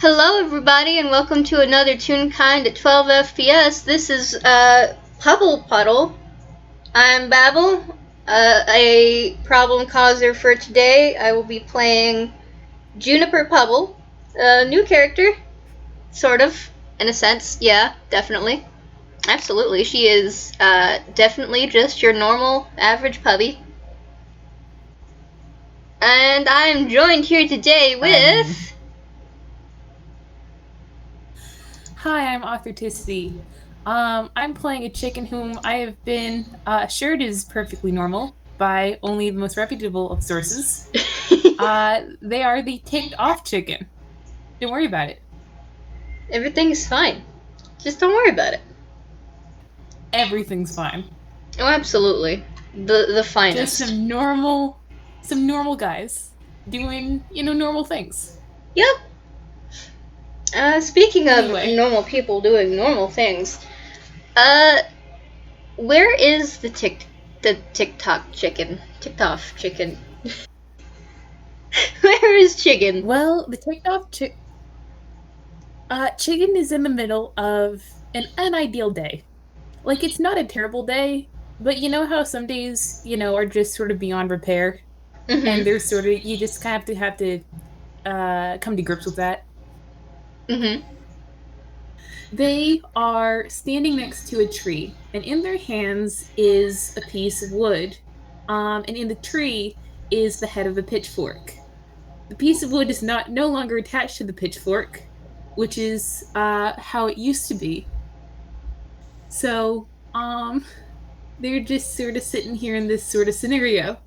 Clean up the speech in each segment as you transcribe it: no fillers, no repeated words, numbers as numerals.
Hello everybody and welcome to another Toonkind at 12 FPS. This is Puddle. I'm Babble, a problem causer for today. I will be playing Juniper Pubble, a new character, sort of, in a sense. Yeah, definitely. Absolutely. She is definitely just your normal average puppy. And I'm joined here today with... Hi, I'm Authenticity. I'm playing a chicken whom I have been assured is perfectly normal by only the most reputable of sources. They are the TOC Chiggen. Don't worry about it. Everything's fine. Just don't worry about it. Everything's fine. Oh, absolutely. The finest. Just some normal guys doing, normal things. Yep. Speaking of Anyway. normal people doing normal things, where is the TikTok chicken? TikTok chicken. Where is Chiggen? Well, the TikTok Chiggen is in the middle of an unideal day. Like, it's not a terrible day, but you know how some days, are just sort of beyond repair? Mm-hmm. And there's sort of, you just kind of have to come to grips with that. Mm-hmm. They are standing next to a tree, and in their hands is a piece of wood, and in the tree is the head of a pitchfork. The piece of wood is no longer attached to the pitchfork, which is how it used to be. So, they're just sort of sitting here in this sort of scenario.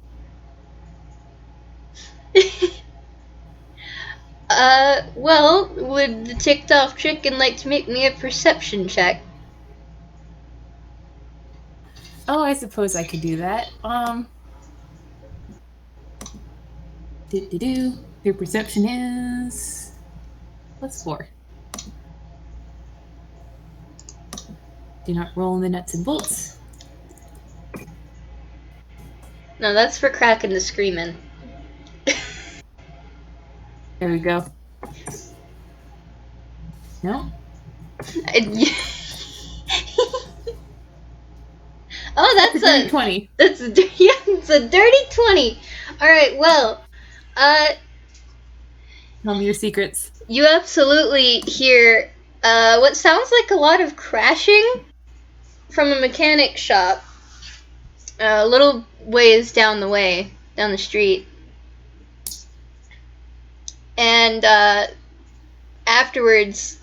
Well, would the TikTok chicken like to make me a perception check? Oh, I suppose I could do that. Their perception is +4. Do not roll in the nuts and bolts. No, that's for cracking the screaming. There we go. No? Oh, that's a 20. It's a dirty 20. All right, well, Tell me your secrets. You absolutely hear what sounds like a lot of crashing from a mechanic shop a little ways down the street. And afterwards,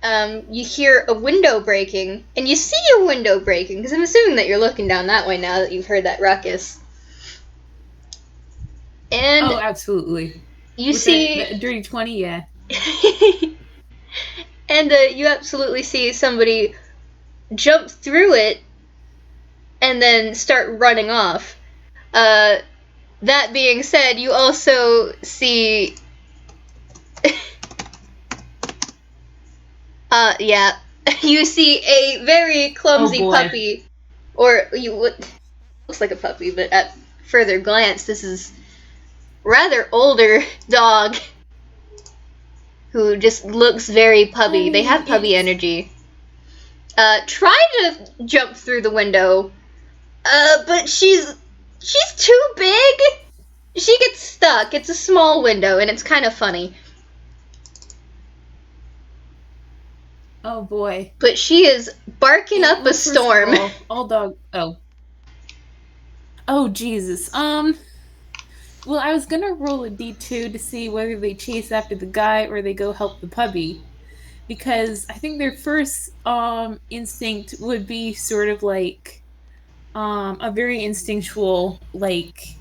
you hear a window breaking, and you see a window breaking, because I'm assuming that you're looking down that way now that you've heard that ruckus. And oh, absolutely. You see that dirty 20, yeah. And you absolutely see somebody jump through it and then start running off. That being said, you also see... yeah. You see a very clumsy puppy. Or, looks like a puppy, but at further glance, this is rather older dog who just looks very puppy. They have puppy energy. Try to jump through the window, but she's too big. She gets stuck. It's a small window, and it's kind of funny. Oh boy. But she is barking up a storm. All dog. Oh Jesus. Well, I was gonna roll a d2 to see whether they chase after the guy or they go help the puppy, because I think their first instinct would be sort of like a very instinctual, like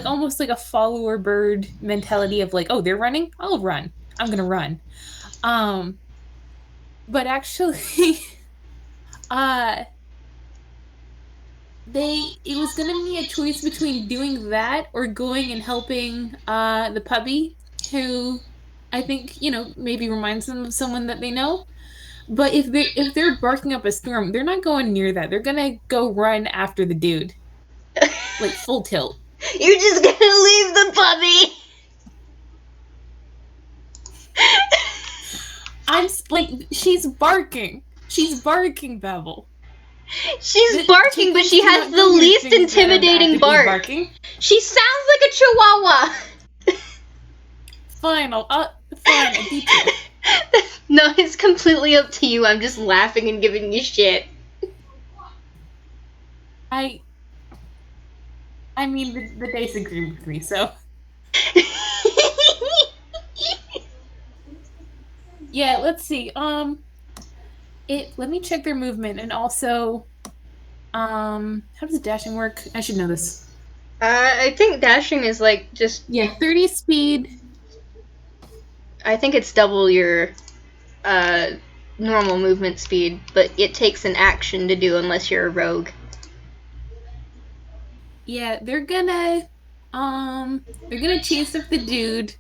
almost like a follower bird mentality of like, oh, they're running, I'll run, I'm gonna run. But actually it was gonna be a choice between doing that or going and helping the puppy, who I think, maybe reminds them of someone that they know. But if they're barking up a storm, they're not going near that. They're gonna go run after the dude. Like full tilt. You're just gonna leave the puppy. barking. She's barking, Babble. She's barking, but she has the least intimidating bark. Barking. She sounds like a chihuahua. Fine, I'll beat you. No, it's completely up to you. I'm just laughing and giving you shit. I mean, the dice agree with me, so. Yeah, let's see. Let me check their movement, and also, how does dashing work? I should know this. I think dashing is like just... Yeah, 30 speed. I think it's double your, normal movement speed, but it takes an action to do unless you're a rogue. Yeah, they're gonna chase up the dude,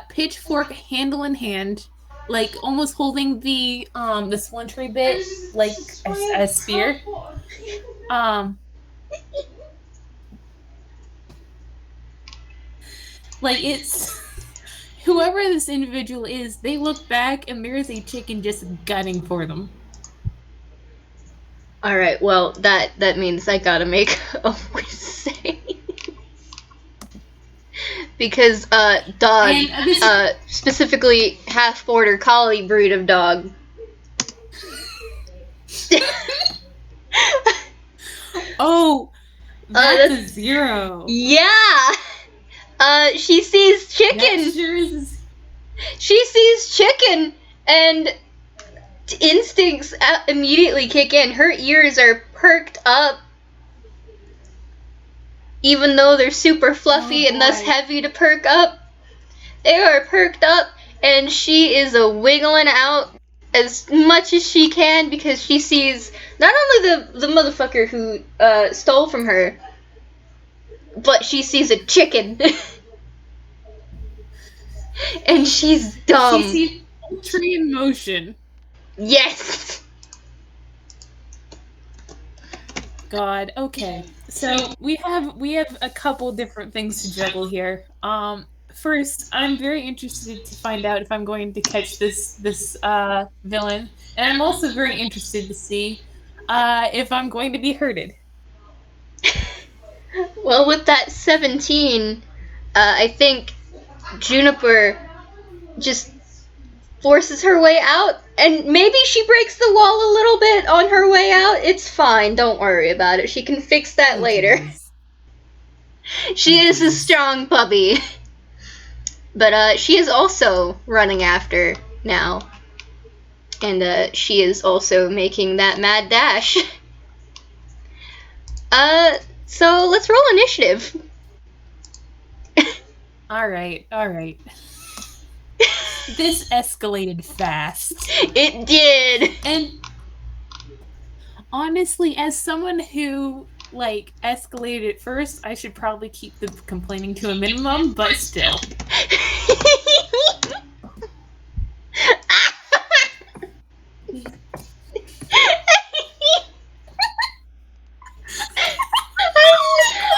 pitchfork handle in hand, like almost holding the splintery bit like a spear. Like it's whoever this individual is, they look back and there is a chicken just gunning for them. Alright, well, that means I gotta make a voice save. Because, dog, specifically half-border collie breed of dog. Oh, that's a 0. Yeah! She sees chicken! That sure is. She sees chicken, and instincts immediately kick in. Her ears are perked up, even though they're super fluffy and thus heavy to perk up. They are perked up, and she is wiggling out as much as she can because she sees not only the motherfucker who stole from her, but she sees a chicken. And she's dumb. She sees a tree in motion. Yes! God, okay. So we have a couple different things to juggle here. First, I'm very interested to find out if I'm going to catch this villain, and I'm also very interested to see if I'm going to be hurted. Well, with that 17, I think Juniper just forces her way out, and maybe she breaks the wall a little bit on her way out. It's fine, don't worry about it. She can fix that later. Geez. She is a strong puppy. But she is also running after now. And she is also making that mad dash. So let's roll initiative. Alright. This escalated fast. It did. And honestly, as someone who escalated it first, I should probably keep the complaining to a minimum, but still.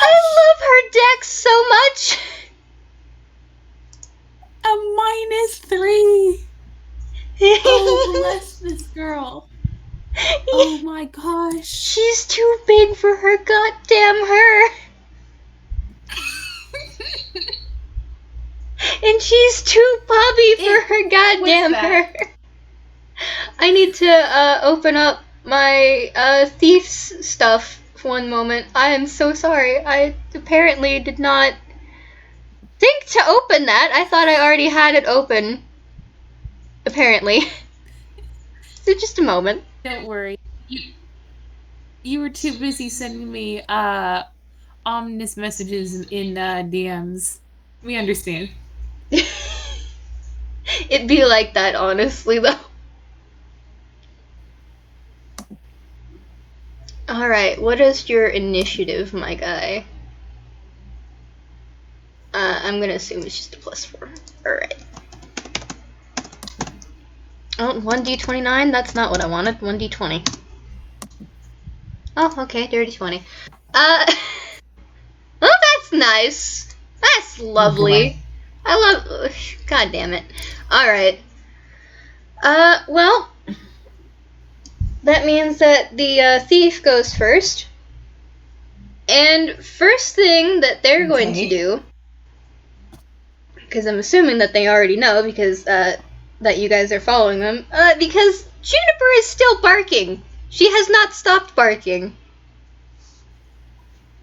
I love her deck so much. A -3. Oh, bless this girl. Oh my gosh. She's too big for her goddamn her. And she's too puppy for her goddamn her. I need to open up my thief's stuff for one moment. I am so sorry. I apparently did not think to open that. I thought I already had it open. Apparently. So just a moment. Don't worry. You were too busy sending me ominous messages in DMs. We understand. It'd be like that, honestly, though. Alright, what is your initiative, my guy? I'm gonna assume it's just a +4. Alright. Oh, 1d29? That's not what I wanted. 1d20. Oh, okay, dirty 20. Well, that's nice. That's lovely. I love... God damn it. Alright. Well, that means that the thief goes first. And first thing that they're going to do, because I'm assuming that they already know, because that you guys are following them, because Juniper is still barking. She has not stopped barking.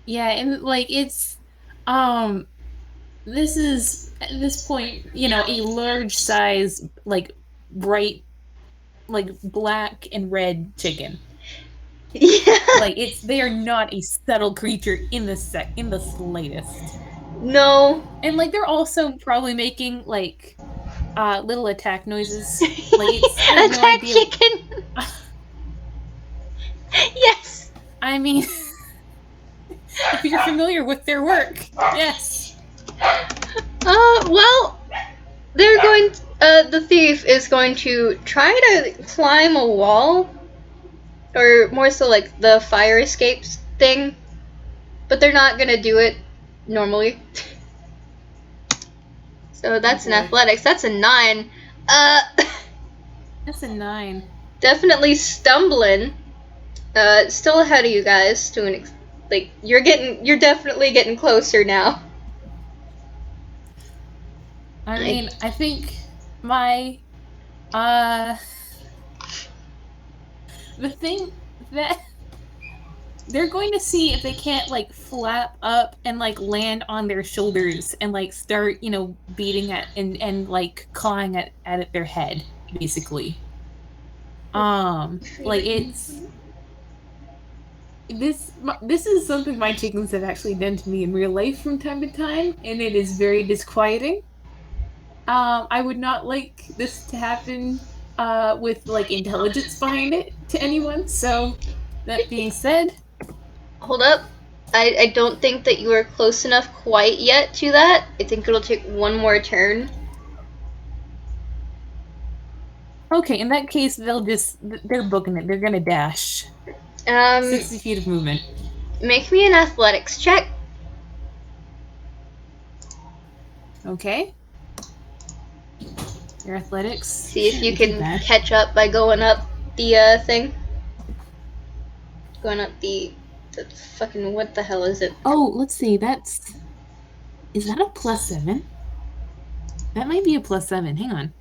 Yeah, and like it's this is at this point, you know, a large size, like bright, like black and red chicken. Yeah. Like they are not a subtle creature in the slightest. No. And like they're also probably making like little attack noises. Like I have no Attack idea. chicken. Yes. I mean, if you're familiar with their work, yes. Well, they're going. The thief is going to try to climb a wall, or more so like the fire escapes thing, but they're not gonna do it normally. So that's an athletics. That's a 9. That's a 9. Definitely stumbling. Still ahead of you guys to an like you're definitely getting closer now. I mean, I think my the thing that they're going to see if they can't like flap up and like land on their shoulders and like start, you know, beating at and like clawing at their head, basically. Like it's this is something my chickens have actually done to me in real life from time to time, and it is very disquieting. I would not like this to happen with like intelligence behind it to anyone. So that being said, hold up. I don't think that you are close enough quite yet to that. I think it'll take one more turn. Okay, in that case, they're booking it. They're gonna dash. 60 feet of movement. Make me an athletics check. Okay. Your athletics. See if you can catch up by going up the thing. Going up the fucking, what the hell is it? Oh, let's see. Is that a +7? That might be a +7. Hang on.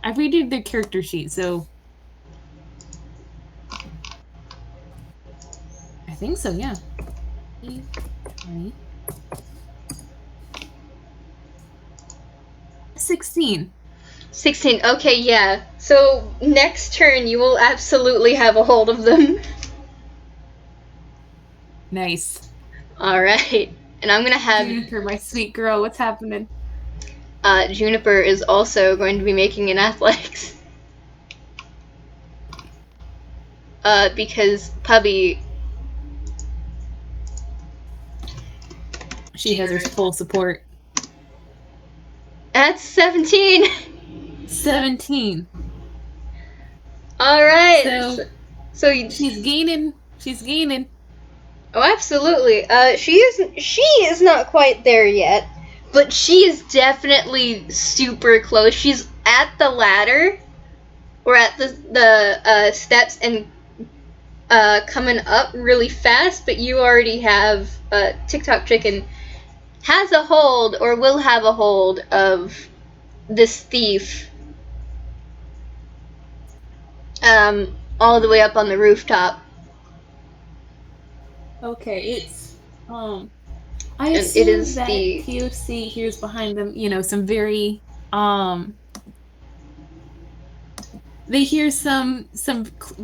I redid the character sheet, so I think so, yeah. 20. 16. 16. Okay, yeah. So next turn you will absolutely have a hold of them. Nice. Alright. And I'm gonna have Juniper, my sweet girl, what's happening? Juniper is also going to be making an athletics. Because Pubby, she has her full support. That's 17. 17. Alright. So she's gaining. She's gaining. Oh, absolutely. She is not quite there yet, but she is definitely super close. She's at the ladder, or at the steps, and coming up really fast. But you already have TOC Chiggen has a hold, or will have a hold of this thief. All the way up on the rooftop. Okay, it's I assume it is that TOC hears behind them, you know, some very they hear some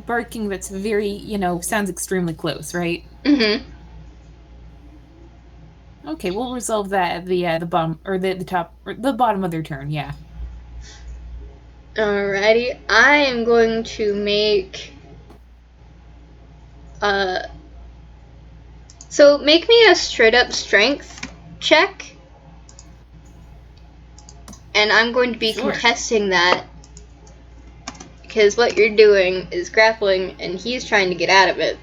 barking that's very, you know, sounds extremely close, right? Mm-hmm. Okay, we'll resolve that at the bottom, or the top, or the bottom of their turn, yeah. Alrighty, I am going to make so make me a straight up strength check. And I'm going to be contesting that, because what you're doing is grappling and he's trying to get out of it.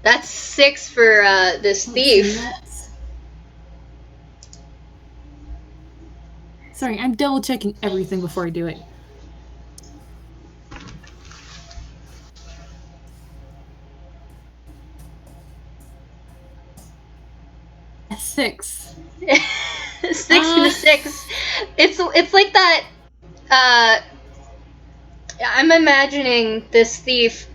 That's 6 for this thief. Sorry, I'm double checking everything before I do it. 6. 6 and a 6. It's like that. I'm imagining this thief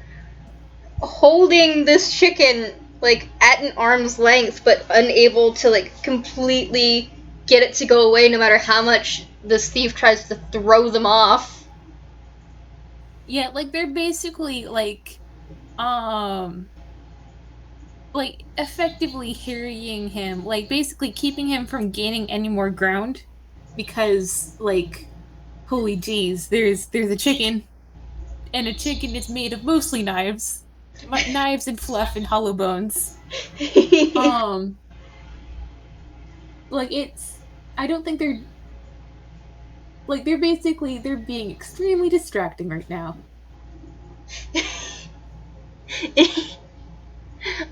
holding this chicken like at an arm's length, but unable to like completely get it to go away, no matter how much this thief tries to throw them off. Yeah, like they're basically like effectively harrying him, like basically keeping him from gaining any more ground, because like holy jeez, there's a chicken, and a chicken is made of mostly knives, knives and fluff and hollow bones. Like I don't think they're being extremely distracting right now.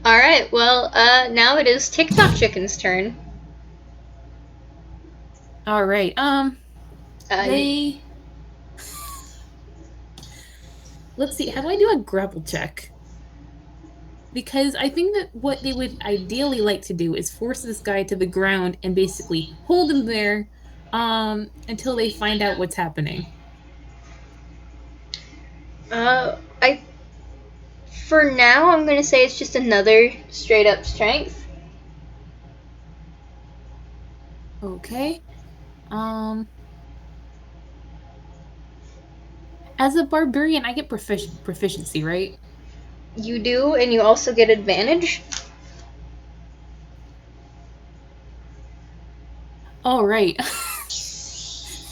Alright, well, now it is TikTok Chicken's turn. Alright, let's see, how do I do a grapple check? Because I think that what they would ideally like to do is force this guy to the ground and basically hold him there until they find out what's happening. For now, I'm gonna say it's just another straight up strength. Okay. As a barbarian, I get proficiency, right? You do, and you also get advantage. All right.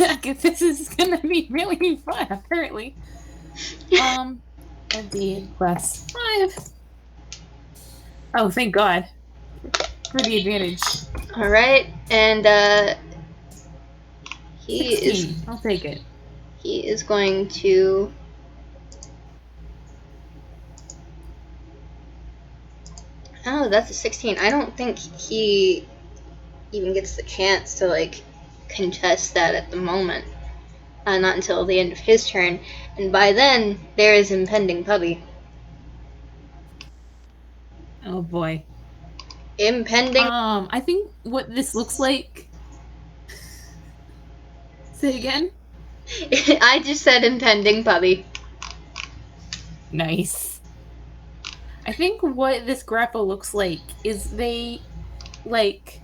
I guess this is gonna be really fun, apparently. A D plus 5. Oh, thank God. For the advantage. Alright, and he 16. is... I'll take it. He is going to... Oh, that's a 16. I don't think he even gets the chance to, like, contest that at the moment. Not until the end of his turn. And by then, there is impending Pubby. Oh, boy. Impending... I think what this looks like... Say again? I just said impending Pubby. Nice. I think what this grapple looks like is they, like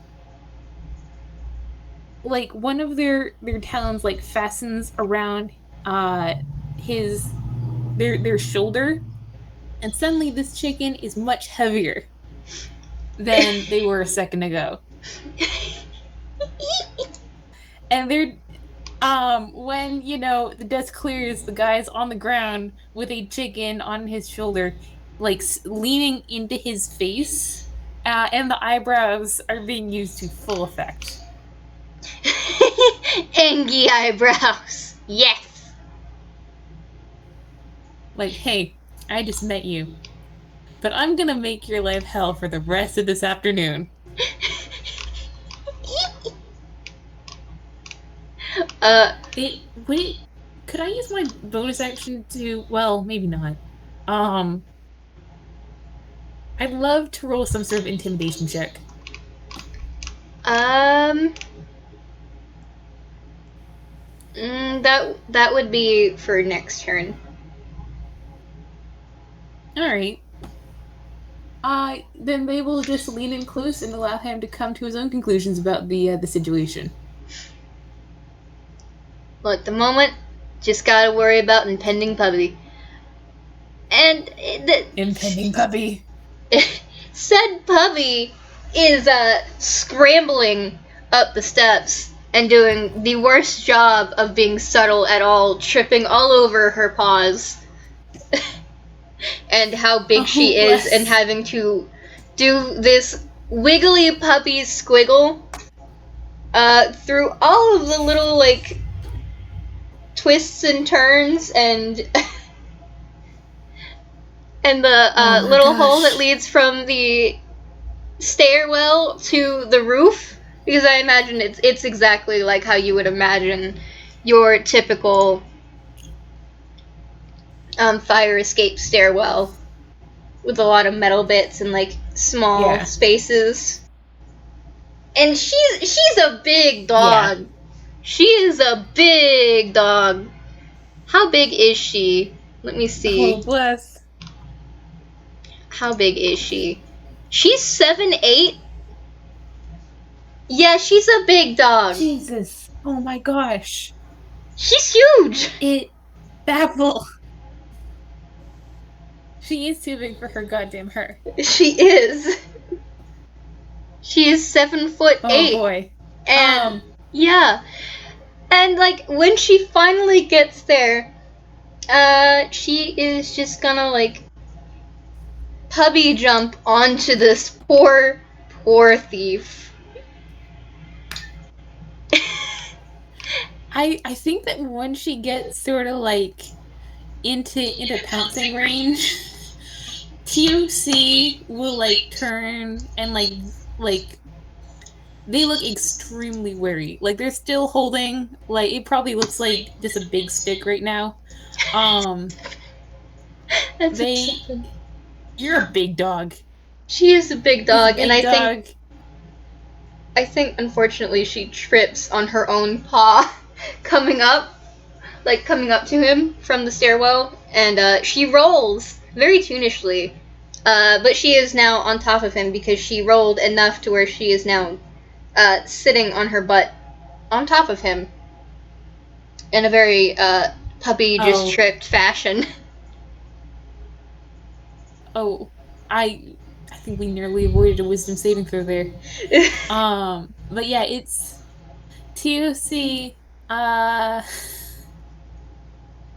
one of their talons, like, fastens around their shoulder, and suddenly this chicken is much heavier than they were a second ago. And they're when, you know, the dust clears, the guy's on the ground with a chicken on his shoulder, like leaning into his face, and the eyebrows are being used to full effect. Angie eyebrows. Yes. Like, hey, I just met you, but I'm gonna make your life hell for the rest of this afternoon. Wait, could I use my bonus action to... Well, maybe not. I'd love to roll some sort of intimidation check. That would be for next turn. Alright. Then they will just lean in close and allow him to come to his own conclusions about the situation. Look, at the moment, just gotta worry about impending Pubby. And impending Pubby. Said Pubby is scrambling up the steps and doing the worst job of being subtle at all, tripping all over her paws. And how big she is, and having to do this wiggly puppy squiggle through all of the little, like, twists and turns and and the little hole that leads from the stairwell to the roof, because I imagine it's exactly like how you would imagine your typical fire escape stairwell, with a lot of metal bits and, like, small spaces. And she's a big dog. Yeah. She is a big dog. How big is she? Let me see. Oh, bless. How big is she? She's 7'8". Yeah, she's a big dog. Jesus. Oh my gosh. She's huge. Babble. She is too big for her goddamn her. She is. She is 7'8". Oh boy. And yeah. And like when she finally gets there, she is just gonna like pubby jump onto this poor thief. I think that when she gets sort of like into pouncing range, TOC will like turn and like they look extremely wary. Like they're still holding like it probably looks like just a big stick right now. That's they You're a big dog. She is a big dog, big and dog. I think unfortunately she trips on her own paw coming up to him from the stairwell, and she rolls very tunishly. But she is now on top of him because she rolled enough to where she is now sitting on her butt on top of him in a very puppy just tripped fashion. Oh, I think we nearly avoided a wisdom saving throw there. But yeah, it's TOC.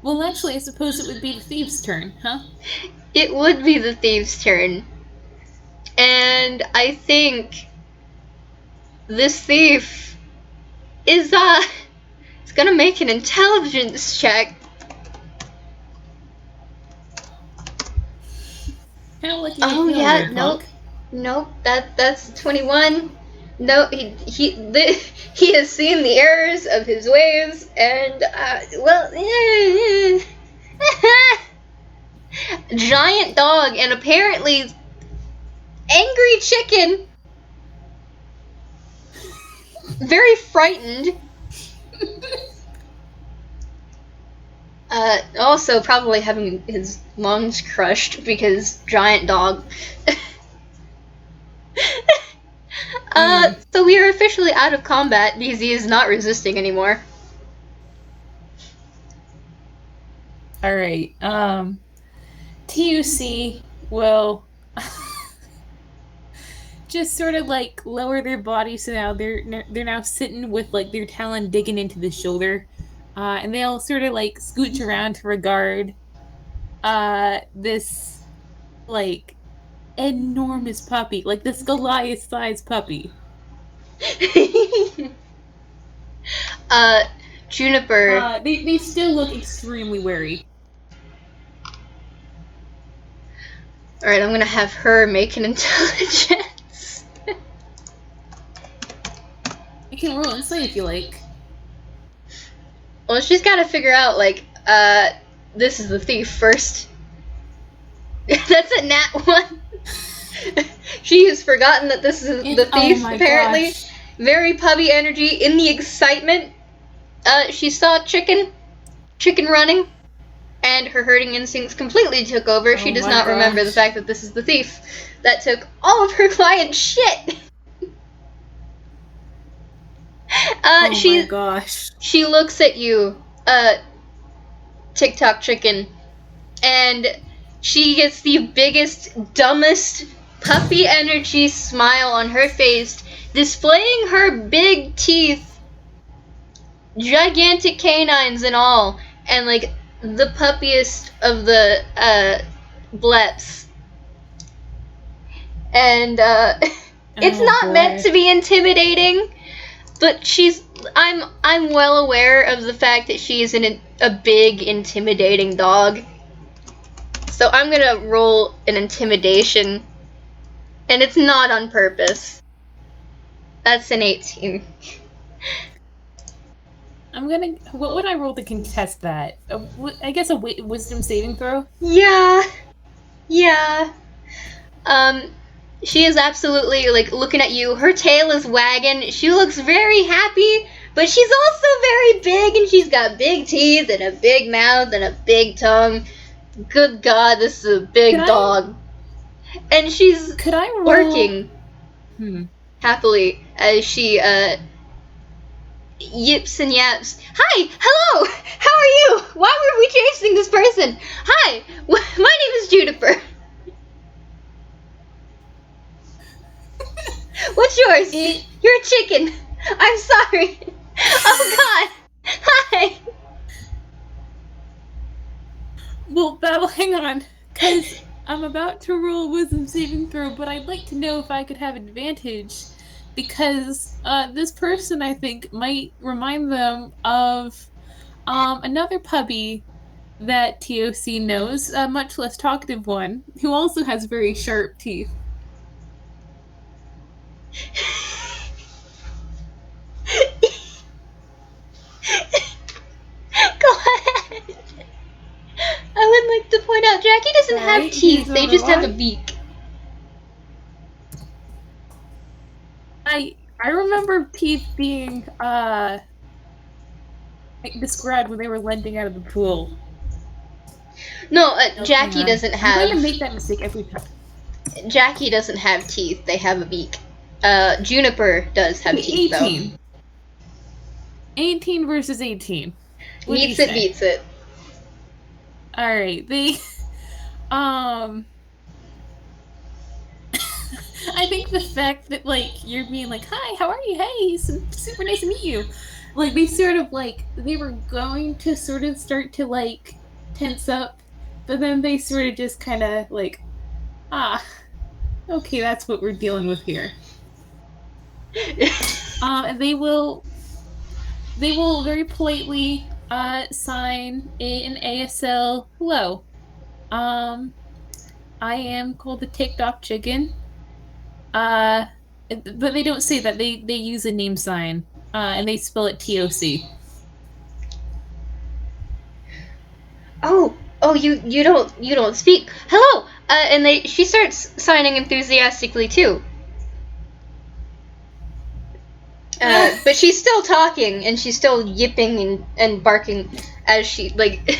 Well, actually, I suppose it would be the thief's turn, huh? It would be the thief's turn. And I think this thief is it's gonna make an intelligence check. Oh yeah, nope. That's 21. No, he has seen the errors of his ways, and giant dog and apparently angry chicken, very frightened. Also probably having his lungs crushed because giant dog. So we are officially out of combat because he is not resisting anymore. Alright, TUC will just sort of like lower their body so now they're now sitting with like their talon digging into the shoulder. And they'll sort of like scooch around to regard this like enormous puppy, like this Goliath-sized puppy. Juniper. They still look extremely wary. Alright, I'm gonna have her make an intelligence. You can roll insight if you like. Well, she's gotta figure out, like, this is the thief first. That's a nat 1. She has forgotten that this is the thief, apparently. Gosh. Very puppy energy. In the excitement, she saw chicken running, and her herding instincts completely took over. She does not remember the fact that this is the thief that took all of her client's shit. Oh my gosh. She looks at you, TOC Chiggen, and she gets the biggest, dumbest puppy energy smile on her face, displaying her big teeth, gigantic canines and all, and like the puppiest of the bleps. And it's not meant to be intimidating, but I'm well aware of the fact that she is a big, intimidating dog. So I'm gonna roll an intimidation, and it's not on purpose. That's an 18. What would I roll to contest that? I guess a wisdom saving throw? Yeah. She is absolutely, like, looking at you. Her tail is wagging. She looks very happy, but she's also very big, and she's got big teeth and a big mouth and a big tongue. Good God, this is a big dog. And she's barking happily as she yips and yaps. Hi, hello, how are you? Why were we chasing this person? Hi, my name is Juniper. What's yours? You're a chicken. I'm sorry. Oh God. Hi. Well, Babble, hang on, because I'm about to roll a wisdom saving throw, but I'd like to know if I could have advantage, because this person, I think, might remind them of another puppy that TOC knows, a much less talkative one, who also has very sharp teeth. Go ahead. I would like to point out, Jackie doesn't have teeth, they just have a beak. I remember teeth being described when they were lending out of the pool. No, Jackie doesn't have. I'm going to make that mistake every time. Jackie doesn't have teeth, they have a beak. Juniper does have teeth, 18. though. 18 versus 18. Beats it. Alright, I think the fact that, like, you're being like, hi, how are you? Hey, super nice to meet you. Like, they sort of, like, they were going to sort of start to, like, tense up, but then they sort of just kind of, like, okay, that's what we're dealing with here. And they will very politely sign an ASL hello. I am called the TOC Chiggen. But they don't say that. They use a name sign, and they spell it TOC. Oh, you don't speak. Hello. And she starts signing enthusiastically too. But she's still talking, and she's still yipping and barking as she, like,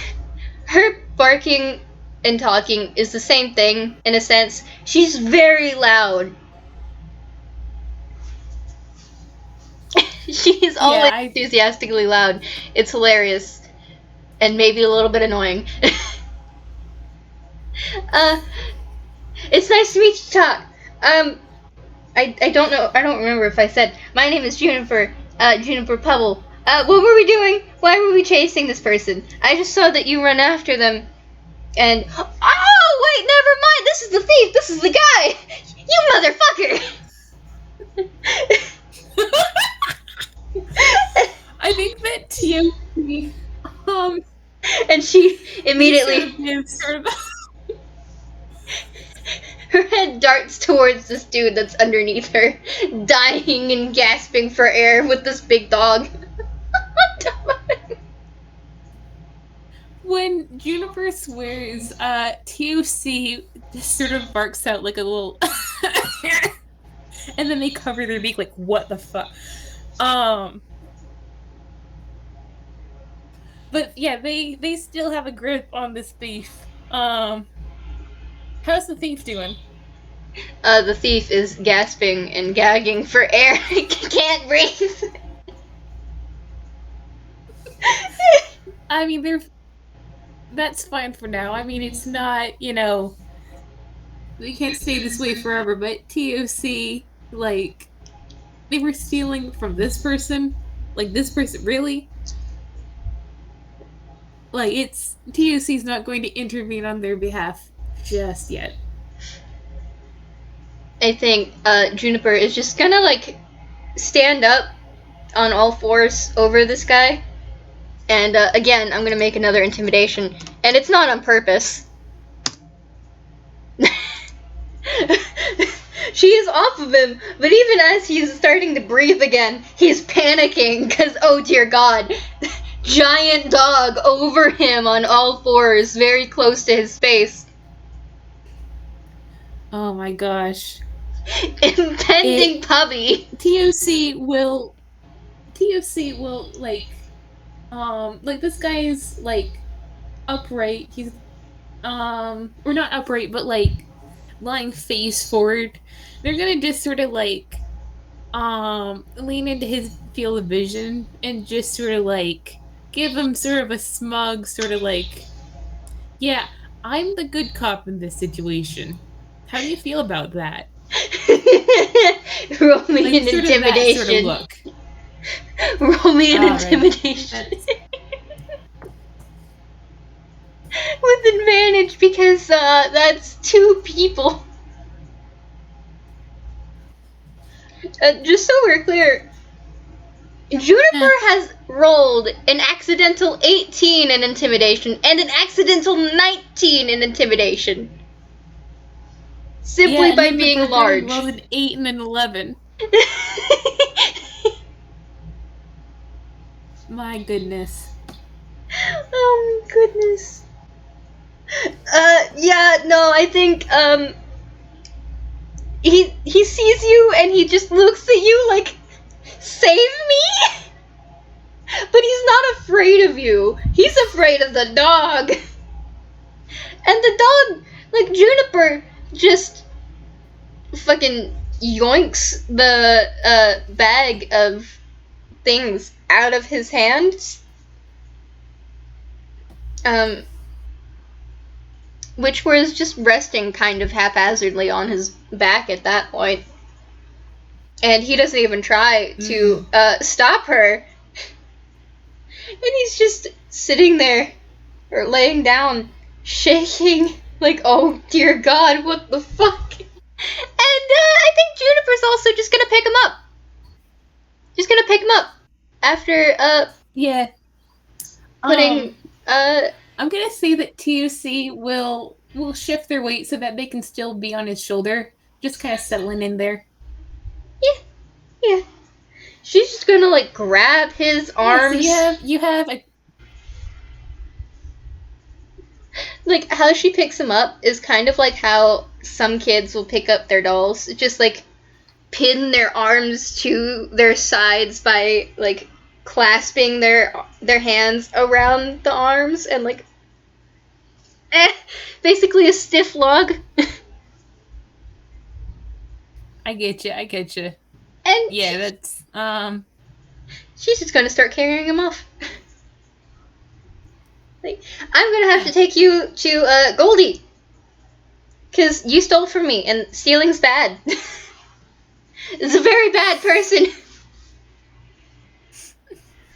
her barking and talking is the same thing, in a sense. She's very loud. She's always enthusiastically loud. It's hilarious. And maybe a little bit annoying. It's nice to meet you, TOC. I don't know, I don't remember if I said, my name is Juniper, Juniper Pubble. What were we doing? Why were we chasing this person? I just saw that you run after them, and, oh, wait, never mind, this is the thief, this is the guy! You motherfucker! I think that TOC, and she immediately, her head darts towards this dude that's underneath her, dying and gasping for air with this big dog. When Juniper swears, TOC just sort of barks out like a little and then they cover their beak like, what the fuck? But yeah, they still have a grip on this thief. How's the thief doing? The thief is gasping and gagging for air. He can't breathe. I mean, that's fine for now. I mean, it's not, you know, they can't stay this way forever, but TOC, like, they were stealing from this person? Like, this person, really? Like, TOC's not going to intervene on their behalf just yet. I think, Juniper is just gonna, like, stand up on all fours over this guy. And, again, I'm gonna make another intimidation. And it's not on purpose. She is off of him, but even as he's starting to breathe again, he's panicking, because, oh dear God, giant dog over him on all fours, very close to his face. Oh my gosh. Impending pubby. TOC will like this guy's like upright. He's or not upright, but like lying face forward. They're gonna just sort of like lean into his field of vision and just sort of like give him sort of a smug sort of like, yeah, I'm the good cop in this situation. How do you feel about that? Roll me like, an sort intimidation. Of that sort of look. Roll me an intimidation. With advantage because that's 2 people. Just so we're clear, Juniper has rolled an accidental 18 in intimidation and an accidental 19 in intimidation. Simply by being large. Rolled an 8 and an 11. My goodness. Oh my goodness. Yeah, no, I think, he sees you and he just looks at you like, save me? But he's not afraid of you. He's afraid of the dog. And the dog, like Juniper, just fucking yoinks the bag of things out of his hands. Which was just resting kind of haphazardly on his back at that point. And he doesn't even try to stop her. And he's just sitting there, or laying down, shaking, like, oh dear God, what the fuck? And I think Juniper's also just gonna pick him up. Just gonna pick him up. After, yeah. Putting, I'm gonna say that TOC will shift their weight so that they can still be on his shoulder, just kind of settling in there. Yeah. She's just gonna like grab his arms. Yeah, so you have like how she picks him up is kind of like how some kids will pick up their dolls. Just like pin their arms to their sides by like clasping their hands around the arms and like basically a stiff log. I get you. And yeah, that's she's just gonna start carrying him off. Like, I'm gonna have to take you to Goldie, cause you stole from me, and stealing's bad. It's a very bad person.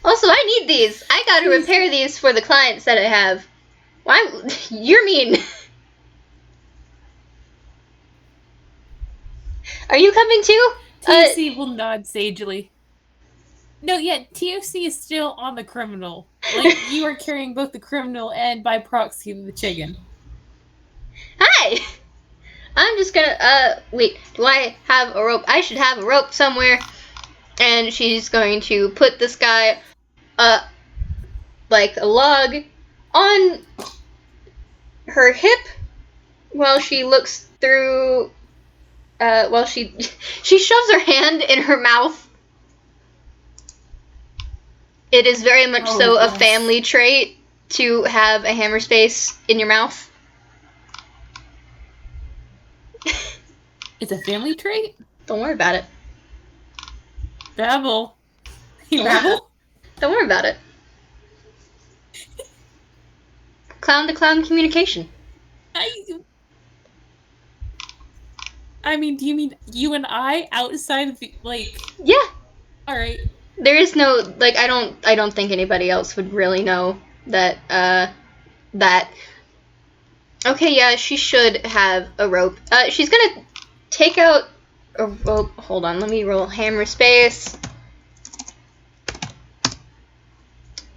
Also, I need these. I gotta repair these for the clients that I have. Why? You're mean. Are you coming too? TOC will nod sagely. No, yeah, TOC is still on the criminal. Like, you are carrying both the criminal and, by proxy, the chicken. Hi! I'm just gonna, wait, do I have a rope? I should have a rope somewhere. And she's going to put this guy, like a log on her hip while she looks through, while she shoves her hand in her mouth. It is very much a family trait to have a hammer space in your mouth. It's a family trait? Don't worry about it. Babble. Hey, Babble? Don't worry about it. Clown-to-clown communication. I mean, do you mean you and I outside of the, like... Yeah. Alright. There is no, like, I don't think anybody else would really know that, that... Okay, yeah, she should have a rope. She's gonna take out a rope. Hold on, let me roll hammer space.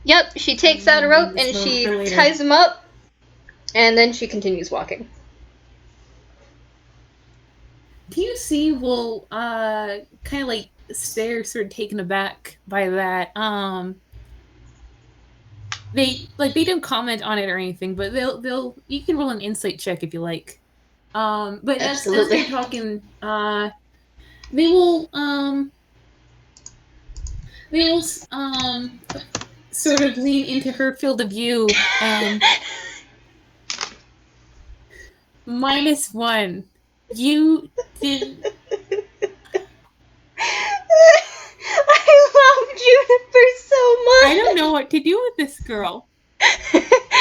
Yep, she takes out a rope and she ties him up. And then she continues walking. TOC will, kind of, like, stare sort of taken aback by that. They don't comment on it or anything, but you can roll an insight check if you like. But as they're talking, they will sort of lean into her field of view and -1. You did. I love Juniper so much. I don't know what to do with this girl. I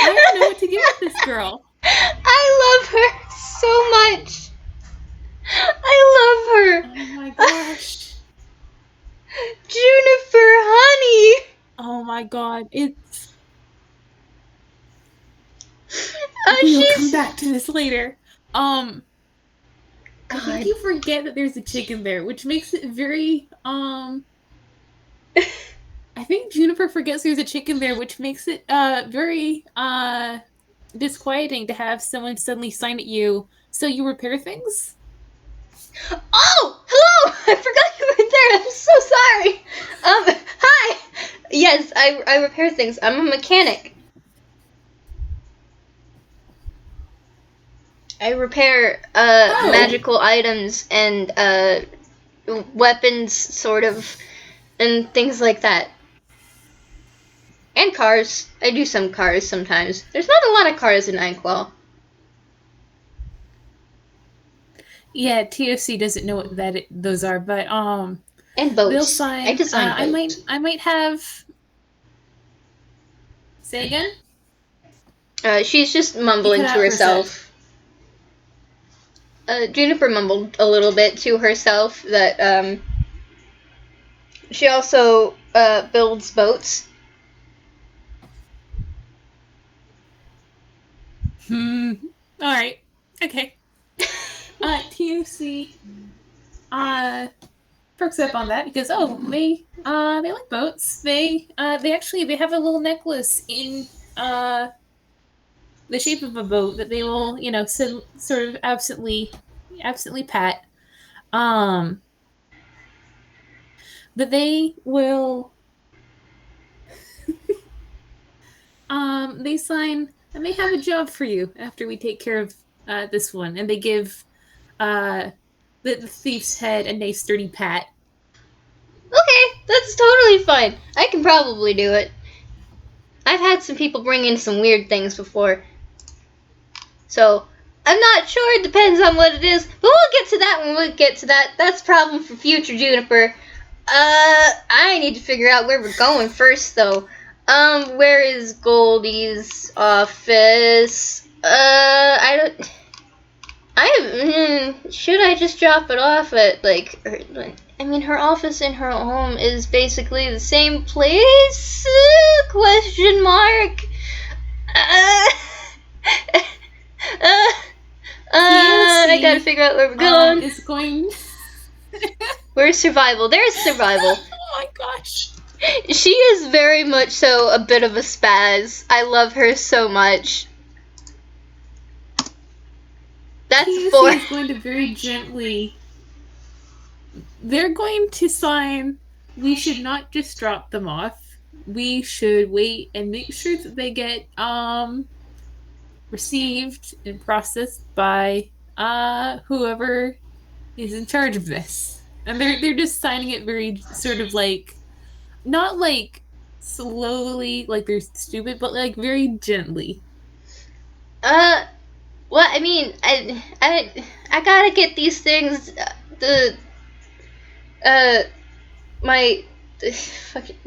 don't know what to do with this girl. I love her so much. I love her. Oh my gosh. Juniper, honey. Oh my god. It's. Oh, We'll come back to this later. I God. think you forget that there's a chicken there, which makes it very I think Juniper forgets there's a chicken there, which makes it very disquieting to have someone suddenly sign at you. So you repair things? Oh, hello! I forgot you were there. I'm so sorry. Hi. Yes, I repair things. I'm a mechanic. I repair magical items and weapons, sort of, and things like that. And cars. I do some cars sometimes. There's not a lot of cars in Inkwell. Yeah, TOC doesn't know what those are, but and boats. They'll sign. I design boats. I might have. Say again. She's just mumbling to herself. Juniper mumbled a little bit to herself that she also builds boats. All right. Okay. TOC perks up on that because they like boats. They have a little necklace in the shape of a boat that they will sort of absently pat. But they will they sign and they have a job for you after we take care of this one, and they give the thief's head a nice sturdy pat. Okay, that's totally fine. I can probably do it. I've had some people bring in some weird things before. So, I'm not sure, it depends on what it is, but we'll get to that when we get to that. That's a problem for future Juniper. I need to figure out where we're going first, though. Where is Goldie's office? Should I just drop it off at, her office and her home is basically the same place? Question mark. I gotta figure out where we're going. It's going. Where's survival? There's survival. Oh my gosh. She is very much so a bit of a spaz. I love her so much. That's TOC is going to very gently. They're going to sign. We should not just drop them off. We should wait and make sure that they get received and processed by whoever is in charge of this. And they're just signing it very sort of not slowly, like they're stupid, but very gently. Well, I mean, I gotta get these things.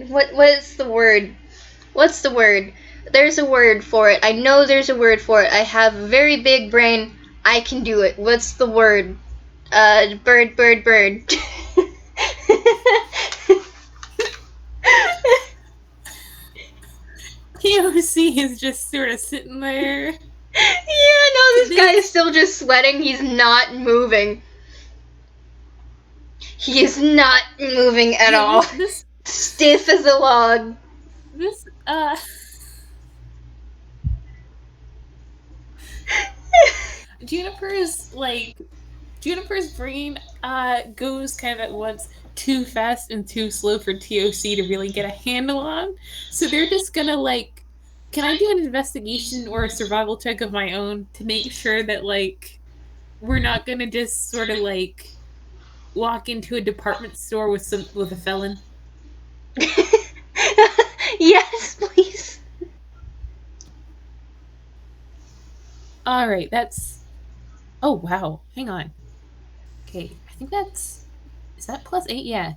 What's the word? What's the word? There's a word for it. I know there's a word for it. I have a very big brain. I can do it. What's the word? Bird. TOC is just sort of sitting there. Yeah, no, this guy is still just sweating. He's not moving. He is not moving at all. Stiff as a log. Juniper's brain goes kind of at once too fast and too slow for TOC to really get a handle on. So they're just gonna can I do an investigation or a survival check of my own to make sure that we're not gonna just sort of walk into a department store with a felon? Yes, please. All right, that's. Oh wow, hang on. Okay, I think that's. Is that +8? Yeah.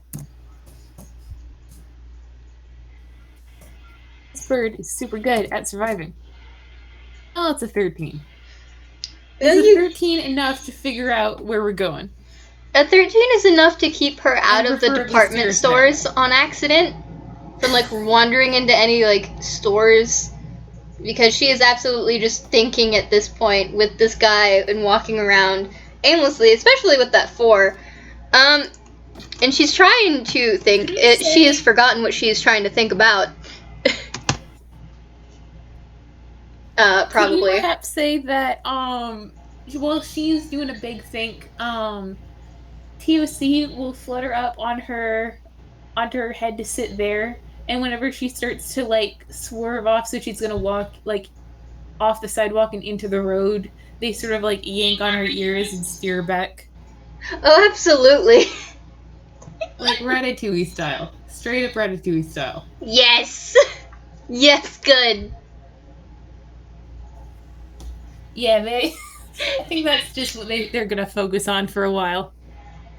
This bird is super good at surviving. Oh, it's a 13. Is a 13 enough to figure out where we're going? A 13 is enough to keep her out of the department stores on accident from like wandering into any like stores, because she is absolutely just thinking at this point with this guy and walking around aimlessly, especially with that 4. And she's trying to think. She has forgotten what she is trying to think about. Probably. Could you perhaps say that while she's doing a big think, TOC will flutter up onto her head to sit there, and whenever she starts to like swerve off, so she's gonna walk like off the sidewalk and into the road, they sort of like yank on her ears and steer back. Oh, absolutely. Like Ratatouille style. Straight up Ratatouille style. Yes! Yes, good. Yeah, I think that's just what they're gonna focus on for a while.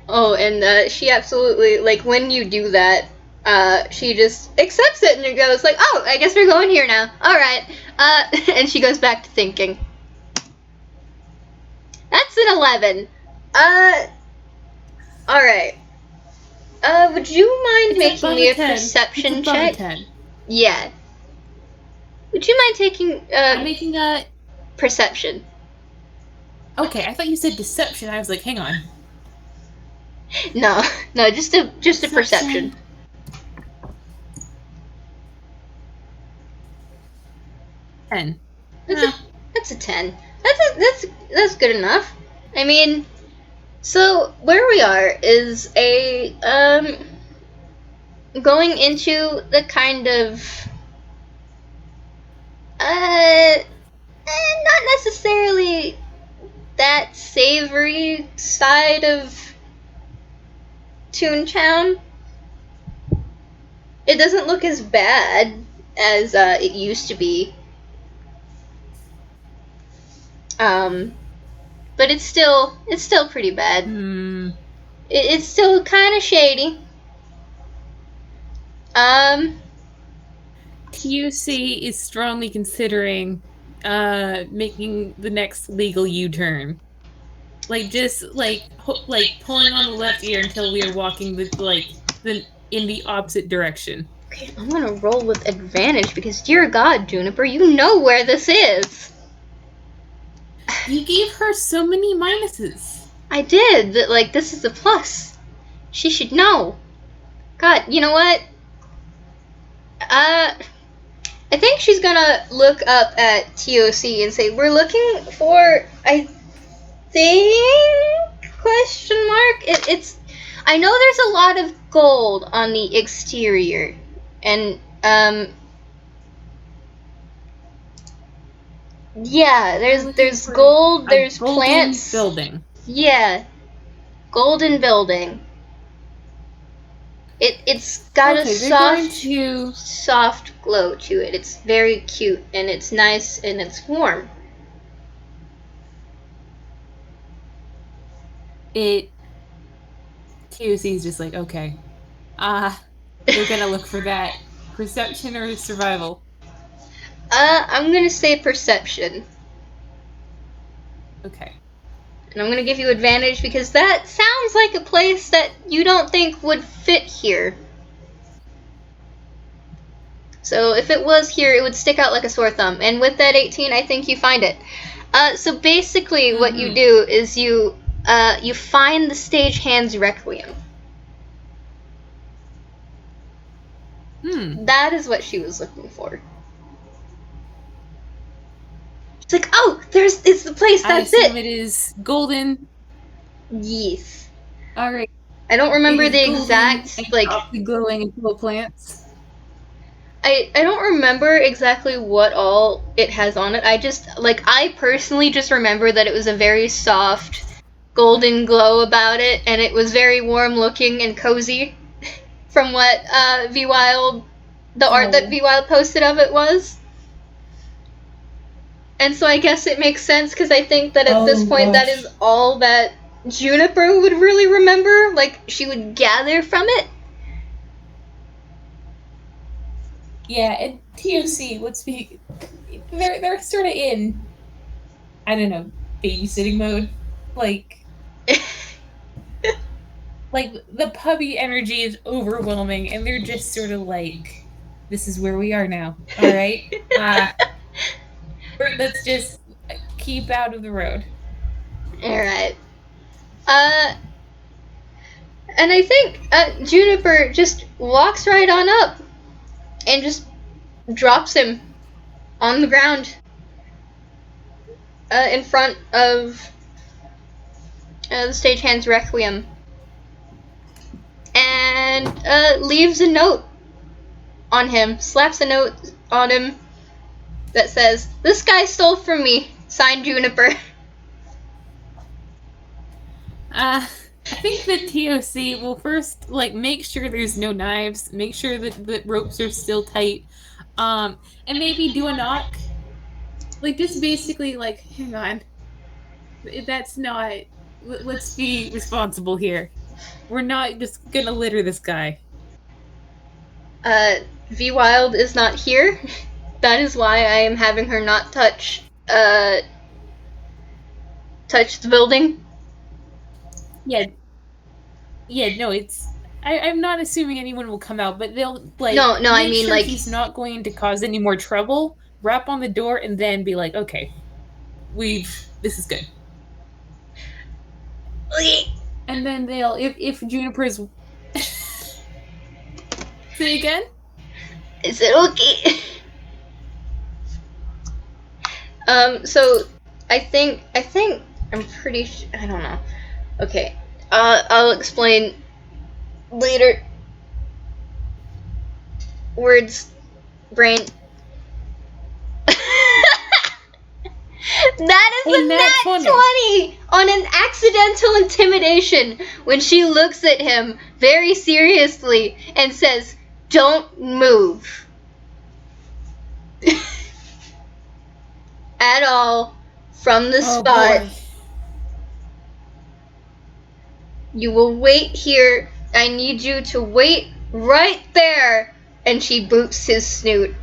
Oh, and she absolutely, like, when you do that, she just accepts it and it goes like, oh, I guess we're going here now. Alright. And she goes back to thinking. That's an 11. Alright. Would you mind making me a perception check? 10. Yeah. Would you mind taking, I'm making a... perception. Okay, I thought you said deception. I was like, hang on. No, just a perception. Ten. That's a 10. That's good enough. I mean, so where we are is a going into the kind of not necessarily that savory side of Toontown. It doesn't look as bad as it used to be. But it's still pretty bad. It's still kind of shady. TOC is strongly considering making the next legal U-turn. Like just like pulling on the left ear until we are walking in the opposite direction. Okay, I'm gonna roll with advantage because, dear God, Juniper, you know where this is. You gave her so many minuses. I did. That, like, this is a plus. She should know. God, you know what? I think she's gonna look up at TOC and say, we're looking for, I think, question mark? It's, I know there's a lot of gold on the exterior, and, yeah, there's gold, there's plants. Building. Yeah. Golden building. It's got a soft glow to it. It's very cute and it's nice and it's warm. TOC's just like, okay. They're gonna look for that. Perception or survival? I'm gonna say perception. Okay. And I'm gonna give you advantage because that sounds like a place that you don't think would fit here. So if it was here, it would stick out like a sore thumb. And with that 18, I think you find it. So basically what you do is you find the stagehand's requiem. That is what she was looking for. It's like, oh, it's the place, that's I assume it is golden. Yes. Alright. I don't remember the exact, like... glowing and full of plants. I don't remember exactly what all it has on it. I personally just remember that it was a very soft, golden glow about it, and it was very warm looking and cozy from what V-Wild, the art that V-Wild posted of it was. And so I guess it makes sense, because I think that at this point that is all that Juniper would really remember. Like, she would gather from it. Yeah, and TOC, let's be... They're sort of in, I don't know, babysitting mode. Like, the puppy energy is overwhelming, and they're just sort of like, this is where we are now, alright? Let's just keep out of the road. Alright. And I think Juniper just walks right on up and just drops him on the ground in front of the stagehand's Requiem, and leaves a note on him, slaps a note on him that says, "This guy stole from me, signed Juniper." I think the TOC will first, like, make sure there's no knives, make sure that the ropes are still tight, and maybe do a knock. Like, just basically, like, hang on. That's not... Let's be responsible here. We're not just gonna litter this guy. V-Wild is not here. That is why I am having her not touch the building. Yeah, no, it's... I'm not assuming anyone will come out, but they'll, like... No, I mean, sure like... he's not going to cause any more trouble, rap on the door, and then be like, okay, this is good. And then they'll... If Juniper's... Say again? Is it okay? So, I think, I'm pretty sure, I don't know. Okay, I'll explain later. Words, brain. That is a nat 20 on an accidental intimidation when she looks at him very seriously and says, "Don't move." At all from the spot. Boy. You will wait here. I need you to wait right there. And she boots his snoot.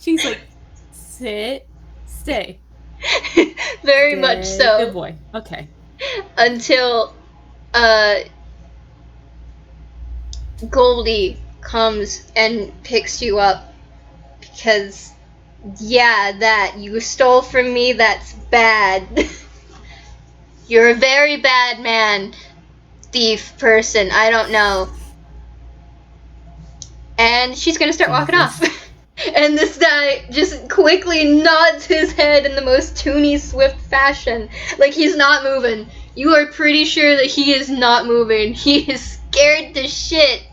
She's like, sit, stay. Very much so. Good boy. Okay. Until Goldie comes and picks you up, because yeah, that you stole from me, that's bad. You're a very bad man, thief, person, I don't know. And she's gonna start walking off. And this guy just quickly nods his head in the most toony, swift fashion. Like he's not moving. You are pretty sure that he is not moving. He is scared to shit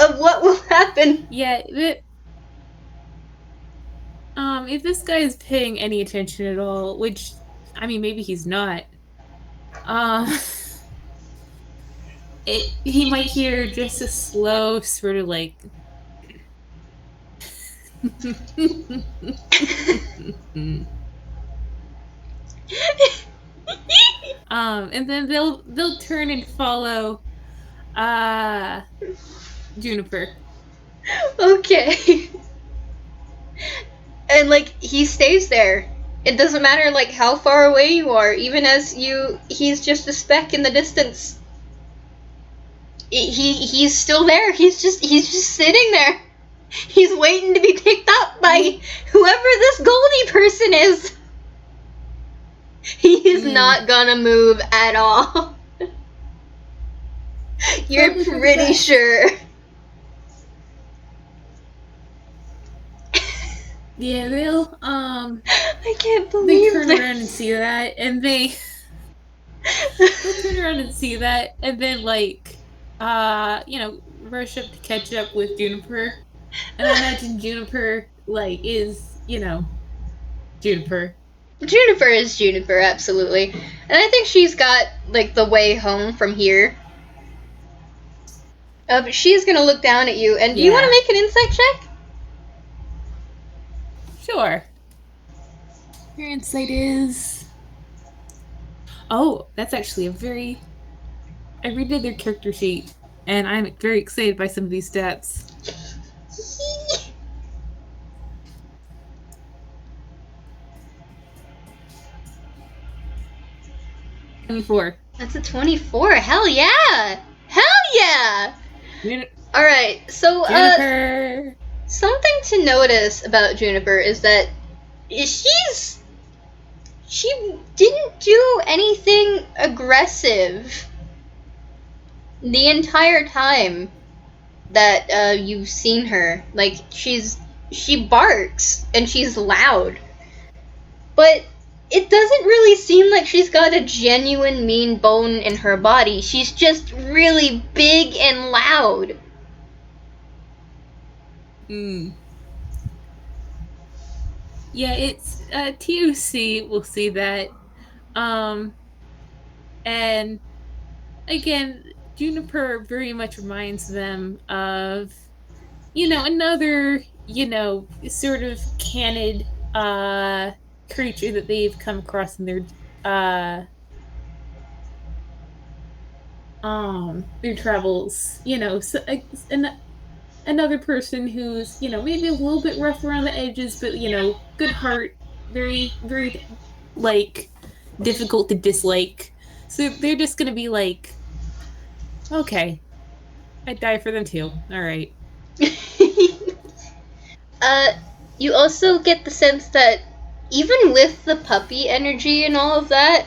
of what will happen. Yeah, if this guy is paying any attention at all, which, I mean, maybe he's not, he might hear just a slow sort of like... and then they'll turn and follow Juniper. Okay. And like he stays there. It doesn't matter like how far away you are, even as he's just a speck in the distance. He's still there. He's just sitting there. He's waiting to be picked up by whoever this Goldie person is. He is not gonna move at all. You're pretty sure. Yeah, they'll I can't believe they turn around and see that, and they'll turn around and see that, and then like rush up to catch up with Juniper. And I imagine Juniper like is Juniper. Juniper is Juniper, absolutely. And I think she's got, like, the way home from here. But she's gonna look down at you, and do you want to make an insight check? Sure. Your insight is... Oh, that's actually a very... I redid their character sheet, and I'm very excited by some of these stats. 24. That's a 24. Hell yeah! Hell yeah! Alright, so, Juniper! Something to notice about Juniper is that she didn't do anything aggressive the entire time that you've seen her. Like, she barks and she's loud, but it doesn't really seem like she's got a genuine mean bone in her body. She's just really big and loud. Yeah, it's TOC will see that. And again, Juniper very much reminds them of, another, sort of canid creature that they've come across in their travels. Another person who's, maybe a little bit rough around the edges, but, good heart, very, very, like, difficult to dislike. So they're just gonna be like, okay, I'd die for them too. All right. You also get the sense that even with the puppy energy and all of that,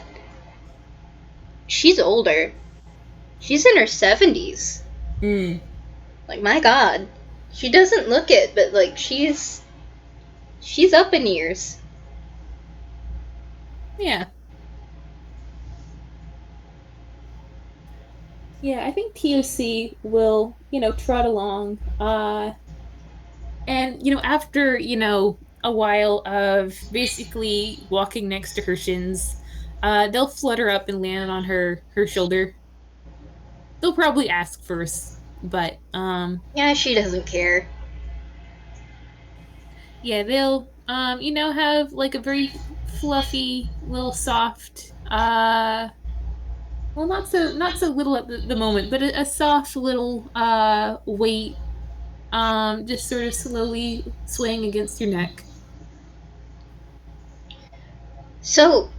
she's older. She's in her 70s. Like, my god. She doesn't look it, but, like, she's up in years. Yeah. Yeah, I think TOC will, trot along. And, after, a while of basically walking next to her shins, they'll flutter up and land on her shoulder. They'll probably ask first, but, yeah, she doesn't care. Yeah, they'll, have, like, a very fluffy, little soft, well, not so little at the moment, but a soft little weight, just sort of slowly swaying against your neck. So,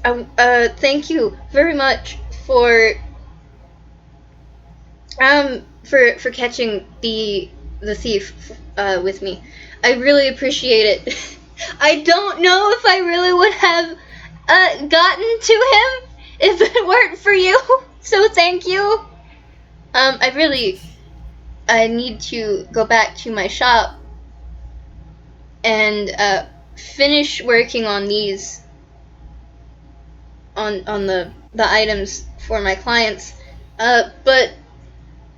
thank you very much for catching the thief with me. I really appreciate it. I don't know if I really would have gotten to him if it weren't for you. So thank you. I need to go back to my shop and finish working on these on the items for my clients. But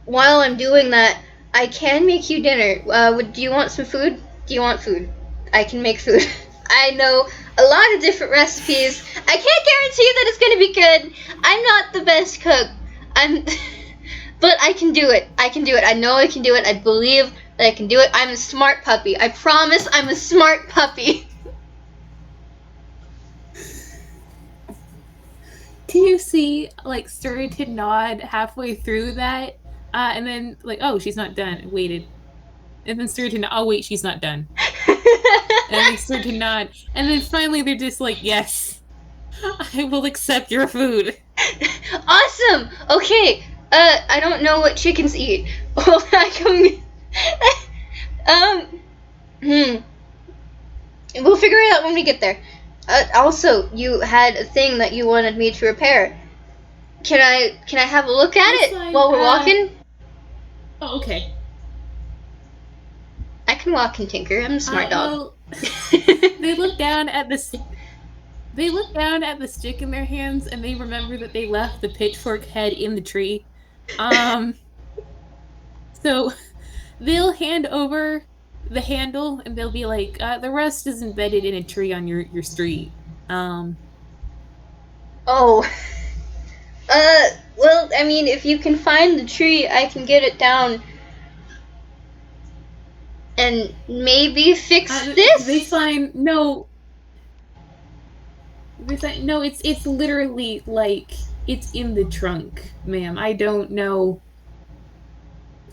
while I'm doing that, I can make you dinner. Do you want some food? Do you want food? I can make food. I know a lot of different recipes. I can't guarantee that it's gonna be good. I'm not the best cook. But I can do it. I know I can do it. I believe that I can do it. I'm a smart puppy. I promise I'm a smart puppy. TOC, like, started to nod halfway through that, and then, like, oh, she's not done. Waited. And then started to nod. Oh, wait, she's not done. And they started to nod. And then finally they're just like, yes, I will accept your food. Awesome! Okay, I don't know what chickens eat. Well, We'll figure it out when we get there. Also, you had a thing that you wanted me to repair. Can I have a look at it while we're walking? Oh, okay. I can walk and tinker. I'm a smart dog. Well, they look down at the stick in their hands, and they remember that they left the pitchfork head in the tree. So they'll hand over the handle, and they'll be like, the rest is embedded in a tree on your street. Oh. Well, I mean, if you can find the tree, I can get it down and maybe fix this? They find no. No, it's literally like it's in the trunk, ma'am. I don't know.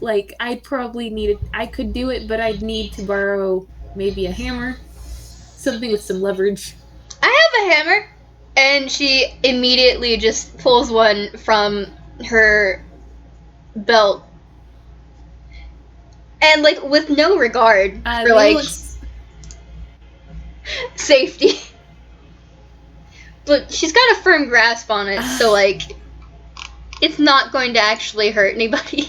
Like, I'd probably need it. I could do it, but I'd need to borrow maybe a hammer, something with some leverage. I have a hammer. And she immediately just pulls one from her belt. And, like, with no regard for, like, safety. But she's got a firm grasp on it, so, like, it's not going to actually hurt anybody.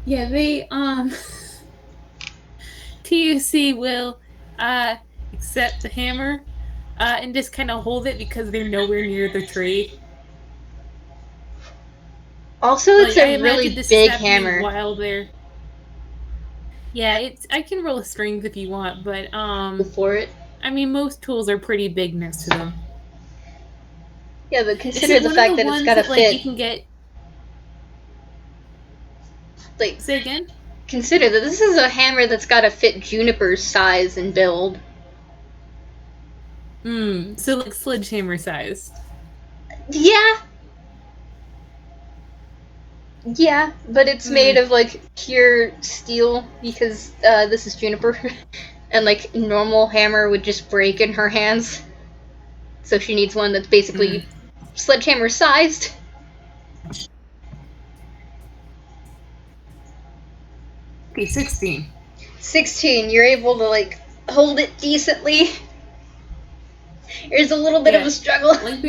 Yeah, they, TOC will, accept the hammer, and just kind of hold it because they're nowhere near the tree. Also, it's like, a really big hammer. While they're... Yeah, I can roll a strength if you want, but, Before it? I mean, most tools are pretty big next to them. Yeah, but consider the fact that it's gotta fit. Like, you can get... Like, say again? Consider that this is a hammer that's gotta fit Juniper's size and build. So like sledgehammer size. Yeah. Yeah, but it's made of, like, pure steel, because, this is Juniper. And, like, normal hammer would just break in her hands. So she needs one that's basically sledgehammer sized. Okay, 16. 16, you're able to, like, hold it decently. There's a little bit of a struggle. Like,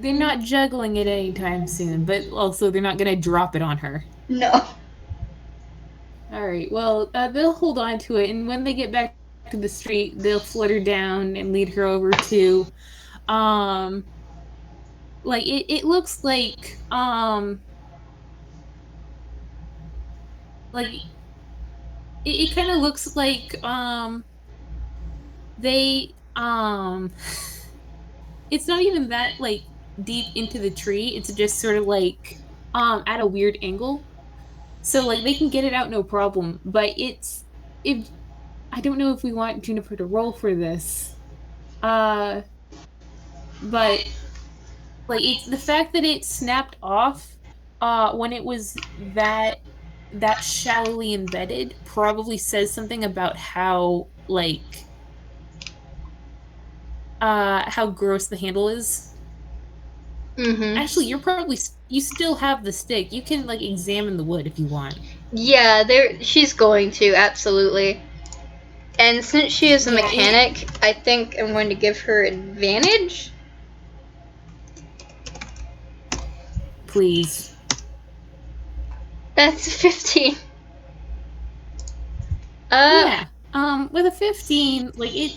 they're not juggling it anytime soon, but also they're not gonna drop it on her. No. Alright, well, they'll hold on to it, and when they get back to the street, they'll flutter down and lead her over to, like, it looks like, like, it kind of looks like, they, it's not even that, like, deep into the tree. It's just sort of, like, at a weird angle. So, like, they can get it out no problem. But I don't know if we want Juniper to roll for this. But, like, it's the fact that it snapped off, when it was that shallowly embedded probably says something about how, like, how gross the handle is. Actually, you still have the stick. You can, like, examine the wood if you want. Yeah, she's going to, absolutely. And since she is a mechanic, I think I'm going to give her advantage. Please. That's 15. Yeah. With a 15, like, it...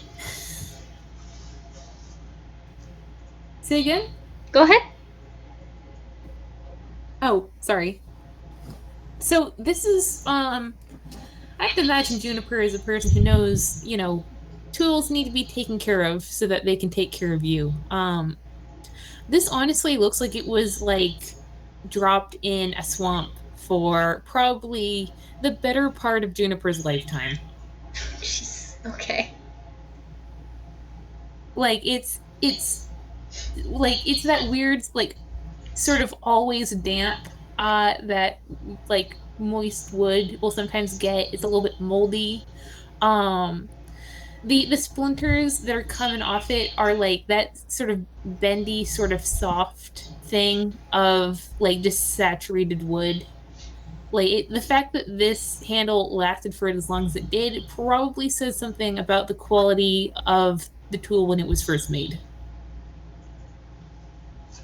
Say again? Go ahead. Oh, sorry. So, this is, I have to imagine Juniper is a person who knows, you know, tools need to be taken care of so that they can take care of you. This honestly looks like it was, like, dropped in a swamp for probably the better part of Juniper's lifetime. Okay. Like, it's like, it's that weird, like, sort of always damp, that, like, moist wood will sometimes get. It's a little bit moldy. The splinters that are coming off it are, like, that sort of bendy, sort of soft thing of, like, just saturated wood. Like, the fact that this handle lasted for as long as it did probably says something about the quality of the tool when it was first made.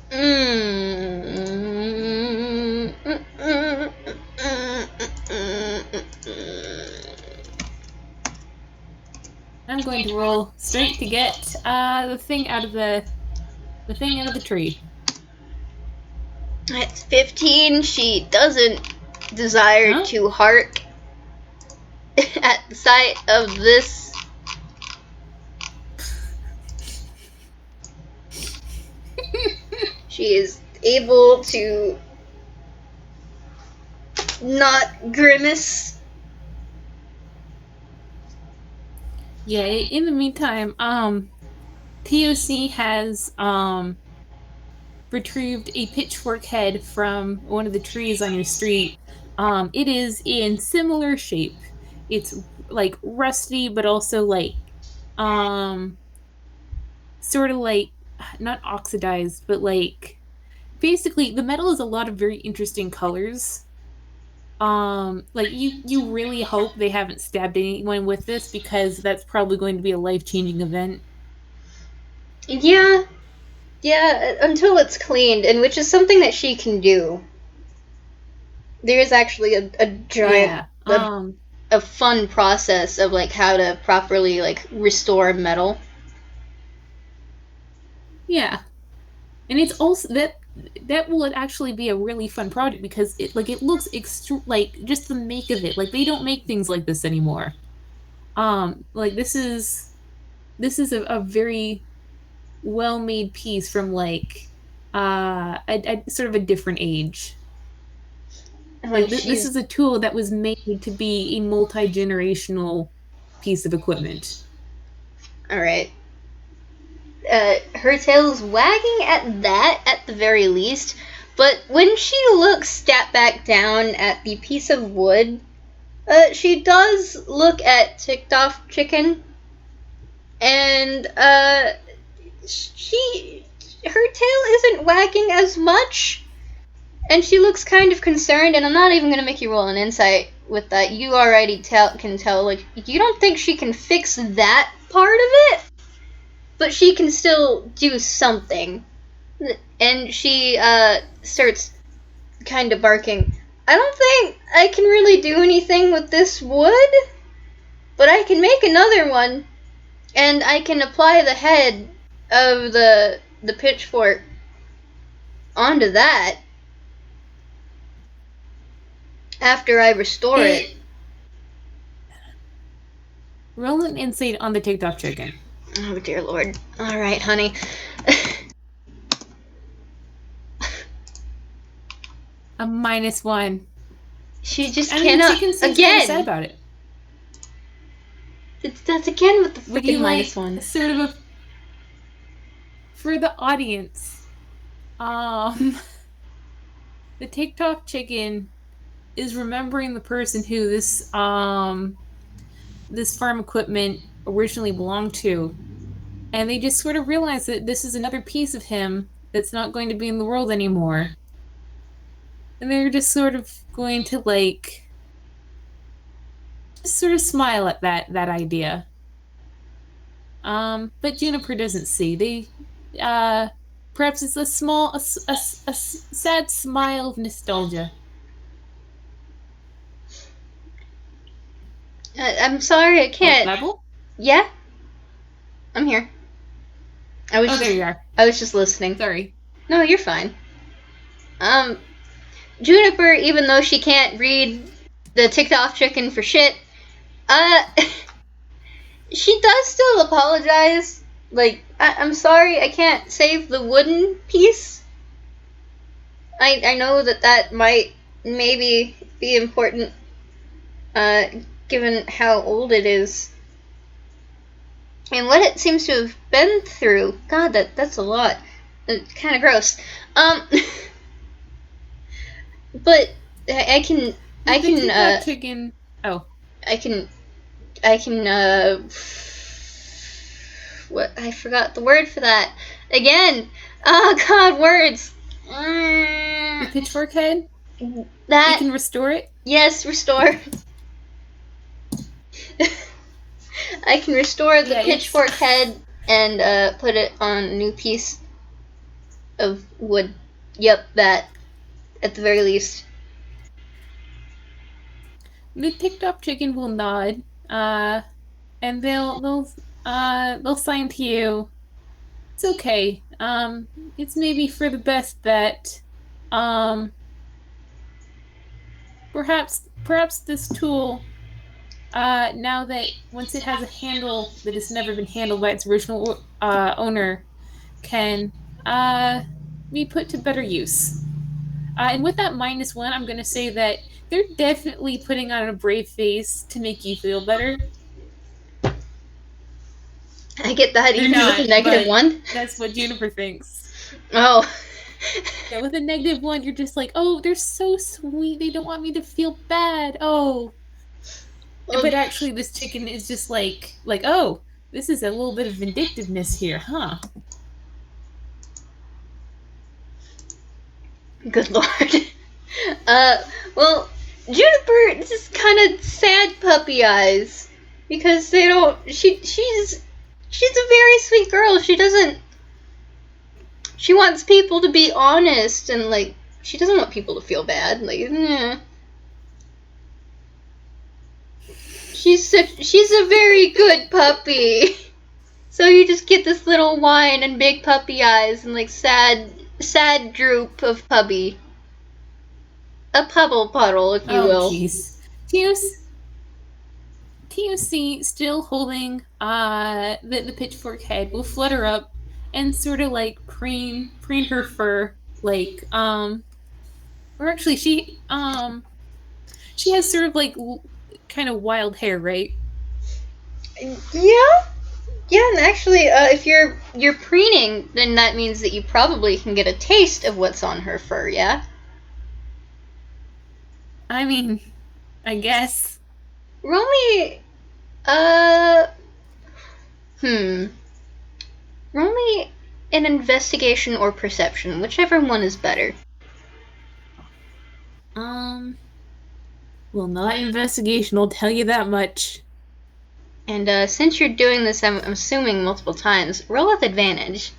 I'm going to roll strength to get the thing out of the tree. At 15, she doesn't desire to hark at the sight of this. She is able to not grimace. Yeah, in the meantime, TOC has retrieved a pitchfork head from one of the trees on your street. It is in similar shape. It's like rusty, but also like sort of like not oxidized, but like basically the metal is a lot of very interesting colors. Like you really hope they haven't stabbed anyone with this, because that's probably going to be a life-changing event. Yeah, until it's cleaned, and which is something that she can do. There is actually a giant, a fun process of like how to properly like restore metal. Yeah, and it's also that will actually be a really fun project, because it looks like just the make of it. Like they don't make things like this anymore. Like this is a very well made piece from like a sort of a different age. Like this is a tool that was made to be a multi-generational piece of equipment. All right. Her tail's wagging at that at the very least, but when she looks step back down at the piece of wood, she does look at TOC Chiggen, and her tail isn't wagging as much, and she looks kind of concerned. And I'm not even gonna make you roll an insight with that. You already can tell, like, you don't think she can fix that part of it, but she can still do something. And she starts kind of barking. I don't think I can really do anything with this wood, but I can make another one, and I can apply the head of the pitchfork onto that after I restore it. Roll an insight on the TOC Chiggen. Oh dear lord. Alright, honey. A -1. She just cannot. Again! Sad about it. That's again with the freaking -1. Sort of for the audience, the TOC Chiggen is remembering the person who this farm equipment originally belonged to, and they just sort of realize that this is another piece of him that's not going to be in the world anymore, and they're just sort of going to like just sort of smile at that idea. But Juniper doesn't see. They perhaps it's a sad smile of nostalgia. I'm sorry, I can't. Babble? Yeah? I'm here. There you are. I was just listening. Sorry. No, you're fine. Juniper, even though she can't read the TOC Chiggen for shit, she does still apologize. Like, I'm sorry, I can't save the wooden piece. I know that might maybe be important, given how old it is. And what it seems to have been through. God, that's a lot. Kind of gross. But I can. Chicken. Oh. I can. What? I forgot the word for that. Again. Oh God, words. The pitchfork head. That. You can restore it. Yes, restore. I can restore the pitchfork head and put it on a new piece of wood. Yep, that. At the very least. The TOC Chiggen will nod, and they'll sign to you. It's okay. It's maybe for the best that Um, perhaps this tool, now that once it has a handle that has never been handled by its original owner, can be put to better use. And with that -1, I'm going to say that they're definitely putting on a brave face to make you feel better. I get that They're even with not, a -1. That's what Juniper thinks. Oh. Yeah, with a -1, you're just like, oh, they're so sweet. They don't want me to feel bad. Oh. But actually, this chicken is just like, oh, this is a little bit of vindictiveness here, huh? Good lord. Well, Juniper just kind of sad puppy eyes because they don't. She's a very sweet girl. She doesn't. She wants people to be honest and like she doesn't want people to feel bad. Like, she's a very good puppy. So you just get this little whine and big puppy eyes and like sad droop of puppy. A Pubble puddle, if you will. Oh, jeez. TOC, still holding the pitchfork head, will flutter up and sort of like preen her fur, like or actually she has sort of like kind of wild hair, right? Yeah, and actually, if you're preening, then that means that you probably can get a taste of what's on her fur. Yeah. I mean, I guess. Roll me, roll me an investigation or perception, whichever one is better. Well, not investigation, I'll tell you that much. And since you're doing this, I'm assuming multiple times, roll with advantage.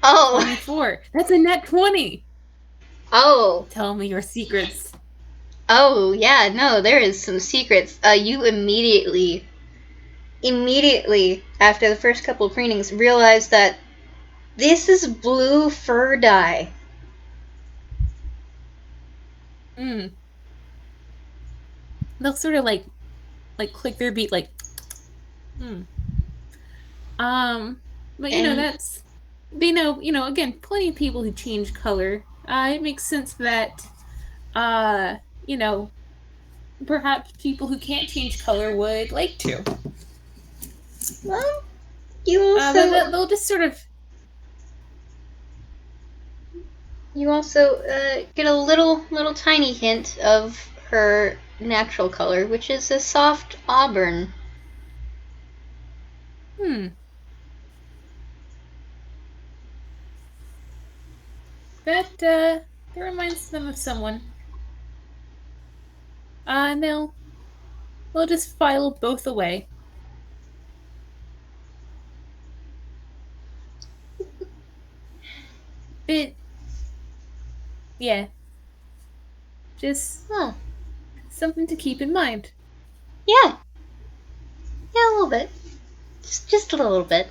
Oh. 24. That's a net 20. Oh. Tell me your secrets. Oh, yeah, no, there is some secrets. You immediately after the first couple of preenings realize that this is blue fur dye. They'll sort of like click their beat like but that's, they know, again, plenty of people who change color. It makes sense that perhaps people who can't change color would like to. Well, you also they'll just sort of get a little tiny hint of her natural color, which is a soft auburn. That reminds them of someone. And they'll just file both away. Yeah. Just something to keep in mind. Yeah, a little bit. Just a little bit.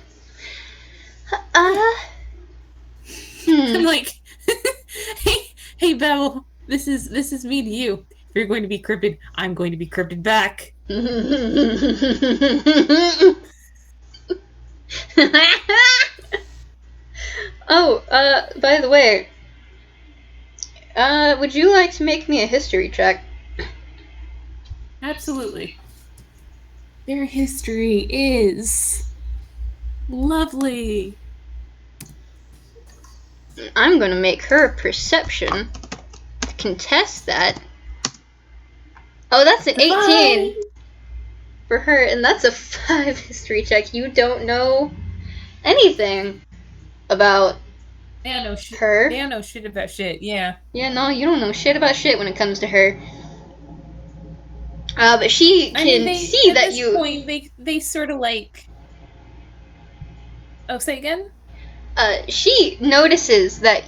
I'm like, hey, Babble, this is me to you. If you're going to be cryptid, I'm going to be cryptid back. Oh, by the way, would you like to make me a history check? Absolutely. Their history is lovely. I'm gonna make her a perception to contest that. Oh, that's an 18 for her, and that's a 5 history check. You don't know anything about her. They don't know shit about shit, yeah. Yeah, no, you don't know shit about shit when it comes to her. But she can see that you... At this point, they sort of like... Oh, say again? She notices that,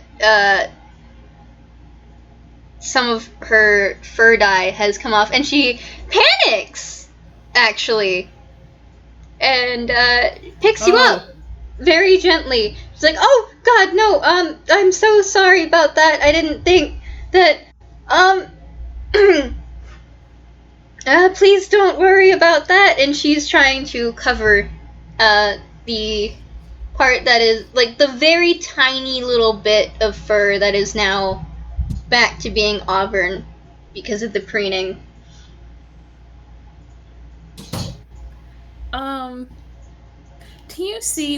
some of her fur dye has come off, and she panics, actually, and picks you up very gently. She's like, "Oh God, no! I'm so sorry about that. I didn't think that. Please don't worry about that." And she's trying to cover, the part that is like the very tiny little bit of fur that is now back to being auburn because of the preening. TOC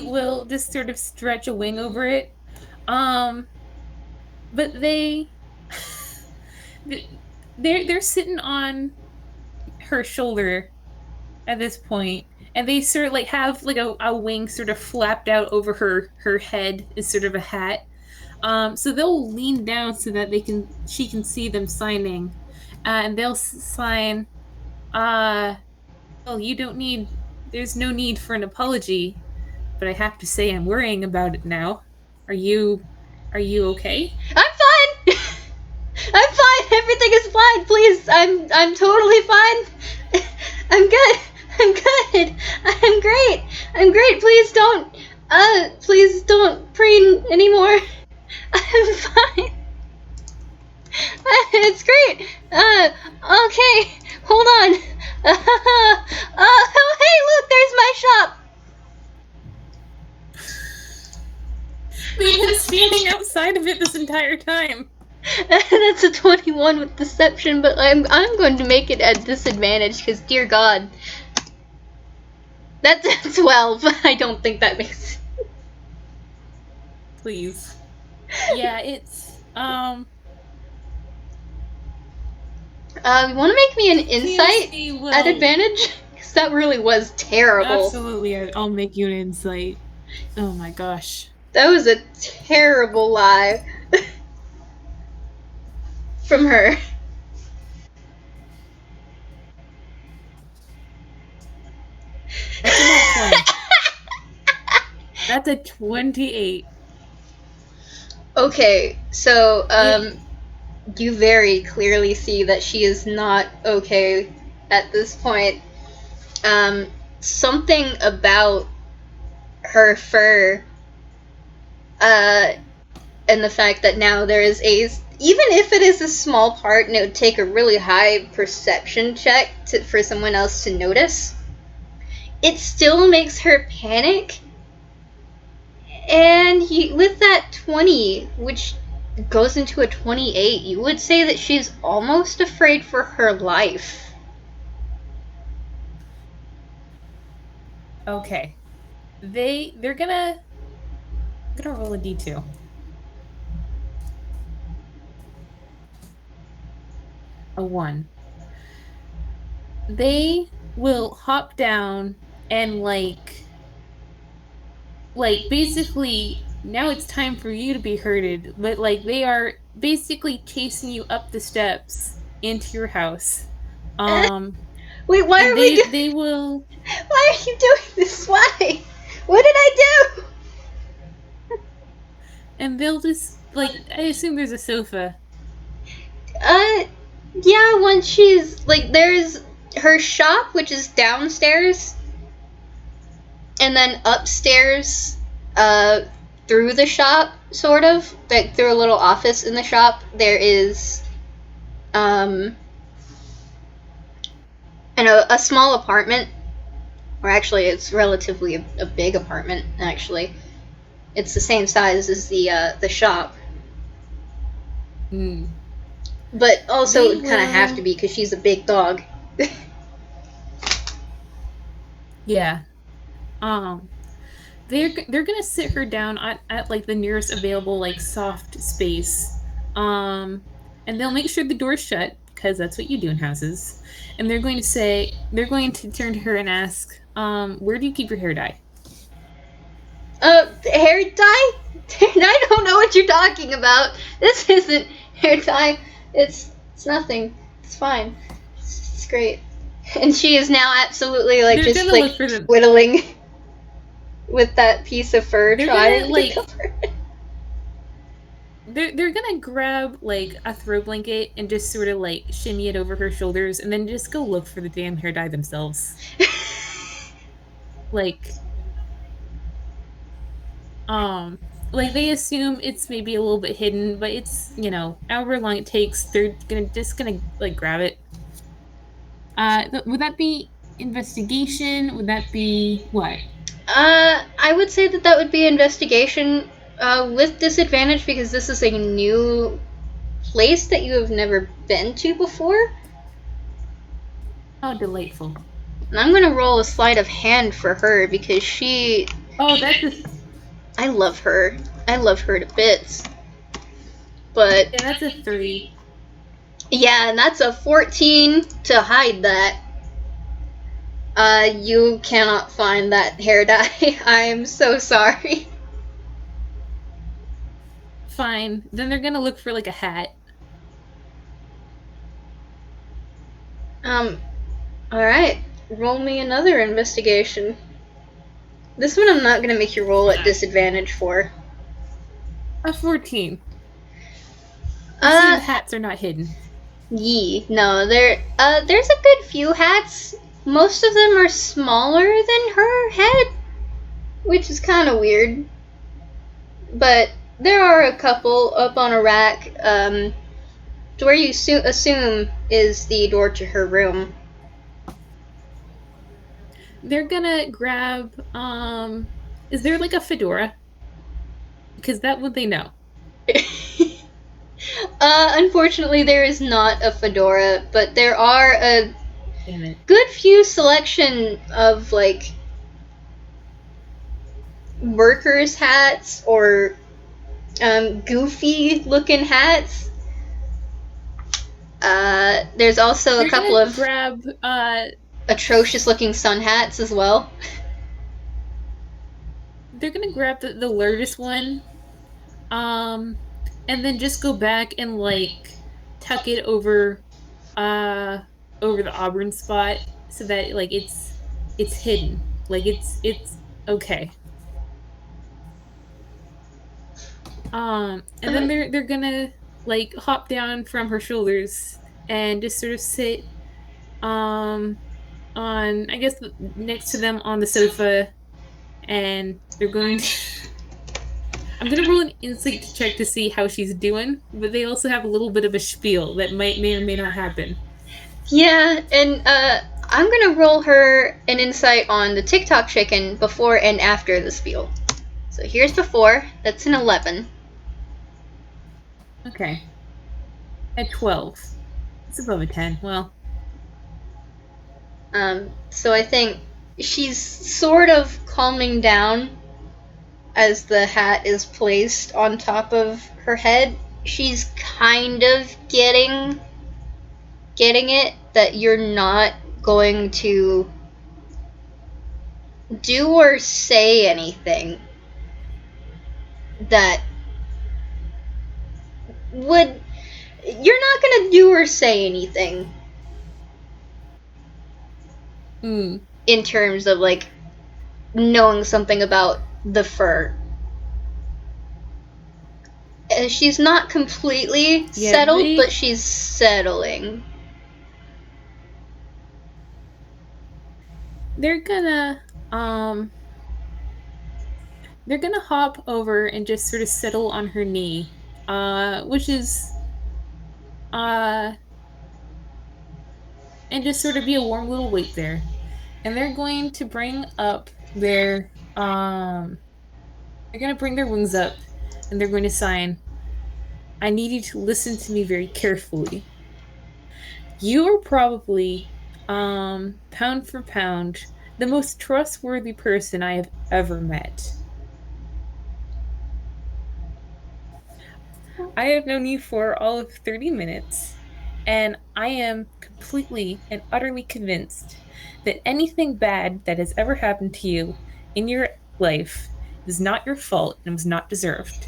will just sort of stretch a wing over it. But they're sitting on her shoulder at this point, and they sort of like have like a wing sort of flapped out over her head as sort of a hat. So they'll lean down so that she can see them signing, and they'll sign. Well, there's no need for an apology, but I have to say I'm worrying about it now. Are you okay? I'm fine. I'm fine. Everything is fine. Please, I'm totally fine. I'm good. I'm good. I'm great. I'm great. Please don't preen anymore. I'm fine. It's great. Okay. Hold on. Oh, hey, look, there's my shop. We've been standing outside of it this entire time. That's a 21 with deception, but I'm going to make it at disadvantage because, dear God, that's a 12. I don't think that makes. Please. Yeah, it's You want to make me an insight at advantage? Because that really was terrible. Absolutely, I'll make you an insight. Oh my gosh. That was a terrible lie from her. That's a 20. That's a 28. Okay, so, you very clearly see that she is not okay at this point. Something about her fur, and the fact that now there is even if it is a small part and it would take a really high perception check for someone else to notice, it still makes her panic. And with that 20, which goes into a 28, you would say that she's almost afraid for her life. Okay. They're gonna roll a d2. A 1. They will hop down and like basically now it's time for you to be herded, but like they are basically chasing you up the steps into your house. Wait, why are we they will Why are you doing this? Why? What did I do? And they'll just like, I assume there's a sofa. Yeah, once she's like, there's her shop, which is downstairs, and then upstairs, through the shop, sort of, like through a little office in the shop, there is, and a small apartment, or actually it's relatively a big apartment, actually. It's the same size as the shop. But also it would kind of have to be because she's a big dog. Yeah. They're gonna sit her down at like the nearest available like soft space. And they'll make sure the door's shut because that's what you do in houses. And they're going to turn to her and ask, where do you keep your hair dye? Hair dye? I don't know what you're talking about. This isn't hair dye. It's nothing. It's fine. It's great. And she is now absolutely like They're just like whittling with that piece of fur, trying to cover it. they're gonna grab like a throw blanket and just sort of like shimmy it over her shoulders and then just go look for the damn hair dye themselves. Like um like they assume it's maybe a little bit hidden, but it's, however long it takes, they're gonna like grab it. Would that be investigation? Would that be what? I would say that that would be investigation with disadvantage because this is a new place that you have never been to before. Oh, delightful. And I'm gonna roll a sleight of hand for her because she. Oh, that's a. I love her. I love her to bits. But. Yeah, that's a 3. Yeah, and that's a 14 to hide that. You cannot find that hair dye. I am so sorry. Fine. Then they're gonna look for like a hat. Alright. Roll me another investigation. This one I'm not gonna make you roll at disadvantage for. A 14. The hats are not hidden. No, there's a good few hats. Most of them are smaller than her head, which is kind of weird. But there are a couple up on a rack, to where you assume is the door to her room. They're gonna grab, is there like a fedora? Because that would they know. Unfortunately, there is not a fedora, but there are a good few selection of, like, workers' hats or goofy-looking hats. There's also a couple of grab atrocious-looking sun hats as well. They're gonna grab the largest one, and then just go back and like tuck it over the auburn spot so that like it's hidden, like it's okay. And then they're gonna like hop down from her shoulders and just sort of sit on, I guess, next to them on the sofa, and they're going to I'm gonna roll an insight check to see how she's doing, but they also have a little bit of a spiel that may or may not happen. Yeah, and I'm gonna roll her an insight on the TOC Chiggen before and after the spiel. So here's before. That's an 11. Okay. At 12. It's above a 10. Well. So I think she's sort of calming down as the hat is placed on top of her head. She's kind of getting it that you're not going to do or say anything that would. You're not gonna do or say anything in terms of, like, knowing something about the fur. She's not completely settled, but she's settling. They're gonna hop over and just sort of settle on her knee, which is and just sort of be a warm little weight there. And they're going to bring up their they're gonna bring their wings up and they're going to sign, "I need you to listen to me very carefully. You are probably, pound for pound, the most trustworthy person I have ever met. I have known you for all of 30 minutes, and I am completely and utterly convinced that anything bad that has ever happened to you in your life is not your fault and was not deserved.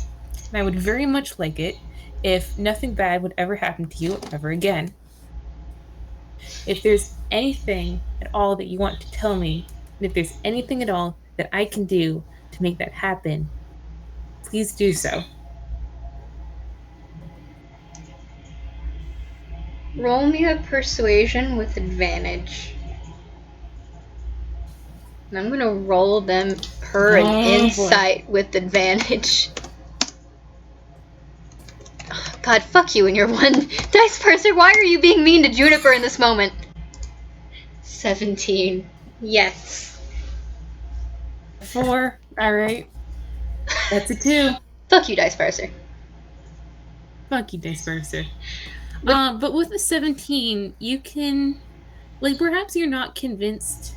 And I would very much like it if nothing bad would ever happen to you ever again. If there's anything at all that you want to tell me, and if there's anything at all that I can do to make that happen, please do so." Roll me a persuasion with advantage. And I'm gonna roll her an insight with advantage. Oh, God, fuck you and your one dice purser. Why are you being mean to Juniper in this moment? 17. Yes. 4. Alright. That's a 2. Fuck you, dice purser. Fuck you, dice purser. But with the 17, you can, like, perhaps you're not convinced